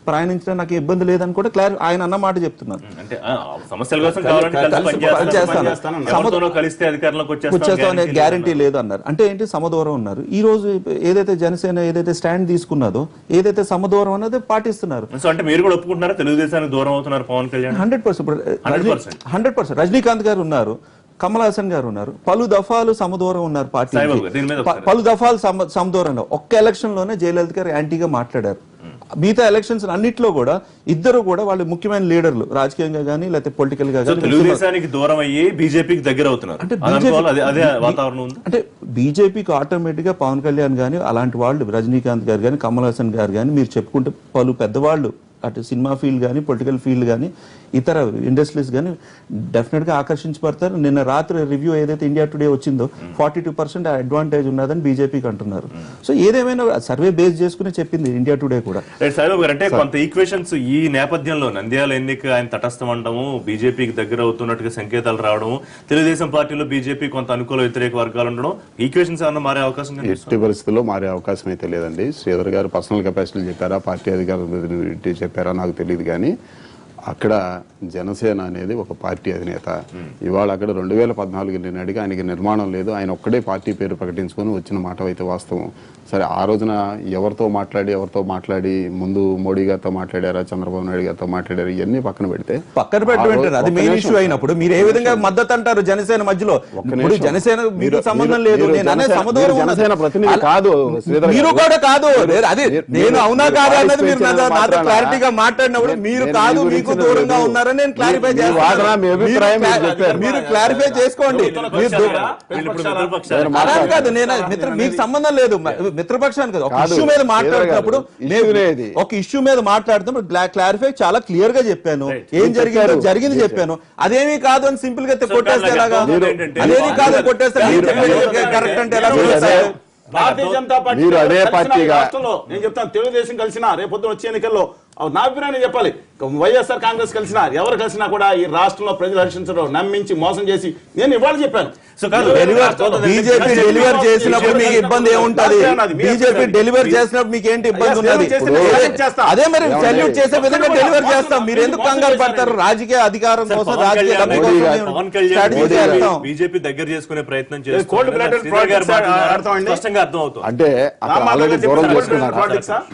ప్రయాణించడం నాకు ఇబ్బంది లేదని కూడా ఆయన అన్న మాట చెప్తున్నాను. వచ్చేస్తామనే గ్యారంటీ లేదు అన్నారు. అంటే ఏంటి? సమదూరం ఉన్నారు. ఈ రోజు ఏదైతే జనసేన ఏదైతే స్టాండ్ తీసుకున్నదో, ఏదైతే సమదూరం అన్నది పాటిస్తున్నారు. అంటే మీరు కూడా ఒప్పుకుంటున్నారా తెలుగుదేశానికి దూరం అవుతున్నారు పవన్ కళ్యాణ్? 100%. రజనీకాంత్ గారు ఉన్నారు, కమల్ హాసన్ గారు ఉన్నారు, పలు దఫాలు సమదూరం ఉన్నారు. పార్టీ పలు దఫాలు సమదూరంలో ఒక్క ఎలక్షన్ లోనే జయలలిత గారు యాంటీగా మాట్లాడారు. మిగతా ఎలక్షన్స్ అన్నిట్లో కూడా ఇద్దరు కూడా వాళ్ళు ముఖ్యమైన లీడర్లు, రాజకీయంగా కానీ లేకపోతే పొలిటికల్ గా కానీ తెలుగుదేశానికి దూరం అయ్యి బీజేపీకి దగ్గర అవుతున్నారు. అంటే బీజేపీకి ఆటోమేటిక్ గా పవన్ కళ్యాణ్ గానీ అలాంటి వాళ్ళు, రజనీకాంత్ గారు కానీ, కమల్ హాసన్ గారు కానీ, మీరు చెప్పుకుంటే పలు పెద్దవాళ్ళు అటు సినిమా ఫీల్డ్ కానీ, పొలిటికల్ ఫీల్డ్ కానీ, ఇతర ఇండస్ట్రీస్ కానీ డెఫినెట్ గా ఆకర్షించబడతారు. నిన్న రాత్రి రివ్యూ ఏదైతే ఇండియా టుడే వచ్చిందో 42% అడ్వాంటేజ్ ఉన్నదని బీజేపీకి అంటున్నారు. సో ఏదేమైనా సర్వే బేస్ చేసుకుని చెప్పింది ఇండియా టుడే కూడా. అంటే కొంత ఈక్వేషన్స్ ఈ నేపథ్యంలో నంద్యాల ఎన్నిక ఆయన తటస్థం అనడము, బీజేపీకి దగ్గర అవుతున్నట్టుగా సంకేతాలు రావడం, తెలుగుదేశం పార్టీలో బీజేపీ కొంత అనుకూల వ్యతిరేక వర్గాలు ఉండడం, ఈక్వేషన్స్ ఏమన్నా మారే అవకాశం? ఎట్టి పరిస్థితుల్లో మారే అవకాశం అయితే లేదండి. శ్రీధర్ గారు పర్సనల్ కెపాసిటీ చెప్పారా, పార్టీ అధికారులు చెప్పారా నాకు తెలియదు. కానీ అక్కడ జనసేన అనేది ఒక పార్టీ అధినేత. ఇవాళ అక్కడ 2014 నాటికి ఆయనకి నిర్మాణం లేదు. ఆయన ఒక్కడే పార్టీ పేరు ప్రకటించుకొని వచ్చిన మాట అయితే వాస్తవం. సరే, ఆ రోజున ఎవరితో మాట్లాడి ముందు మోడీ గారితో మాట్లాడారా, చంద్రబాబు నాయుడు గారితో మాట్లాడారు, ఇవన్నీ పక్కన పెట్టారు. అది మెయిన్ ఇష్యూ అయినప్పుడు మీరు ఏ విధంగా మద్దతు అంటారు జనసేన మధ్యలో? జనసేన మీరు సంబంధం లేదు, జనసేన ప్రతినిధి కాదు, మీరు కూడా కాదు. అది నేను అవునా కాదా అన్నది మీరు నాతో క్లారిటీగా మాట్లాడినప్పుడు మీరు కాదు, మీకు దూరంగా ఉన్నారని నేను క్లారిఫై చేస్తాను. మీరు క్లారిఫై చేసుకోండి. అలా కాదు, నేను మీకు సంబంధం లేదు, మిత్రపక్షానికి కాదు. ఒక ఇష్యూ మీద మాట్లాడుతున్నప్పుడు ఒక ఇష్యూ మీద మాట్లాడుతున్నప్పుడు క్లారిఫై చాలా క్లియర్ గా చెప్పాను. ఏం జరిగింది చెప్పాను. అదేమీ కాదు అని సింపుల్ గా కొట్టేస్తే ఎలాగా? అదేమీ కాదు అని కొట్టేస్తే కరెక్ట్ అంటే ఎలా? భారతీయ జనతా పార్టీ రాష్ట్రంలో నేను చెప్తాను, తెలుగుదేశం కలిసినా రేపొద్దున వచ్చే ఎన్నికల్లో నా అభిప్రాయం చెప్పాలి, వైఎస్ఆర్ కాంగ్రెస్ కలిసినా ఎవరు కలిసినా కూడా ఈ రాష్ట్రంలో ప్రజలు హర్షించడం, నమ్మించి మోసం చేసి నేను ఇవాళ చెప్పాను. బీజేపీ డెలివర్ చేసినప్పుడు మీకు ఇబ్బంది ఏముంటది? బీజేపీ డెలివర్ చేసినప్పుడు మీకు ఏంటి ఇబ్బంది ఉన్నది? అదే మరి సల్యూట్ చేసే విధంగా డెలివర్ చేస్తాం. మీరు ఎందుకు కంగారు పడతారు? రాజకీయ అధికారం కోసం, రాజకీయ బీజేపీ దగ్గర చేసుకునే ప్రయత్నం అంటే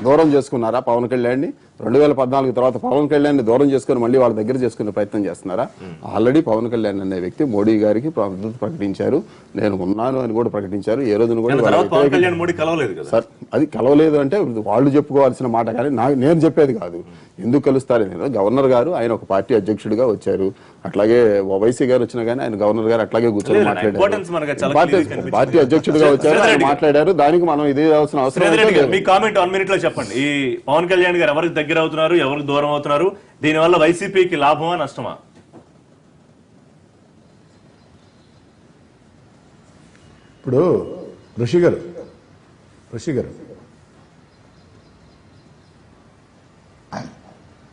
దూరం చేసుకున్నారా పవన్ కళ్యాణ్ ని? 2014 తర్వాత పవన్ కళ్యాణ్ దూరం చేసుకుని మళ్ళీ వాళ్ళ దగ్గర చేసుకునే ప్రయత్నం చేస్తున్నారా? ఆల్రెడీ పవన్ కళ్యాణ్ అనే వ్యక్తి మోడీ గారికి మద్దతు ప్రకటించారు, నేను ఉన్నాను అని కూడా ప్రకటించారు. ఏ రోజున కూడా తర్వాత పవన్ కళ్యాణ్ మోడీ కలవలేదు కదా సార్, అది కలవలేదు అంటే వాళ్ళు చెప్పుకోవాల్సిన మాట, కానీ నేను చెప్పేది కాదు. ఎందుకు కలుస్తారు? నేను గవర్నర్ గారు ఆయన ఒక పార్టీ అధ్యక్షుడిగా వచ్చారు, అట్లాగే వైసీ గారు వచ్చినా కానీ ఆయన గవర్నర్ గారు అట్లాగే కూర్చొని importance మనకు చాలా మాట్లాడారు. clearly కనిపించింది. పార్టీ అధ్యక్షుడిగా వచ్చారు, ఆయన మాట్లాడారు. దానికి మనం ఇది అవసరం శ్రీధర్ రెడ్డి గారు, లేదు. మీ కామెంట్ 1 minute లో చెప్పండి. ఈ పవన్ కళ్యాణ్ గారు ఎవరికి దగ్గర అవుతున్నారు, ఎవరికి దూరం అవుతున్నారు, దీనివల్ల వైసీపీకి లాభమా నష్టమా? ఇప్పుడు ఋషి గారు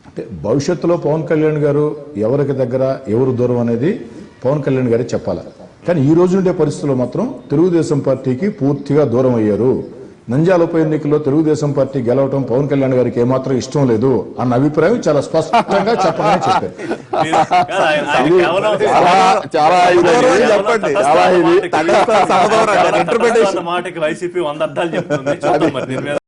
అంటే భవిష్యత్తులో పవన్ కళ్యాణ్ గారు ఎవరికి దగ్గర ఎవరు దూరం అనేది పవన్ కళ్యాణ్ గారే చెప్పాలి. కానీ ఈ రోజు ఉండే పరిస్థితుల్లో మాత్రం తెలుగుదేశం పార్టీకి పూర్తిగా దూరం అయ్యారు. నంద్యాల ఉప ఎన్నికల్లో తెలుగుదేశం పార్టీ గెలవటం పవన్ కళ్యాణ్ గారికి ఏమాత్రం ఇష్టం లేదు అన్న అభిప్రాయం చాలా స్పష్టంగా చెప్పమని చెప్పారు. ఆయన కేవలం చాలా చెప్పండి. మాటకి వైసీపీ 100 అర్థాలు చెప్తుంది. చూద్దాం మరి దీని మీద.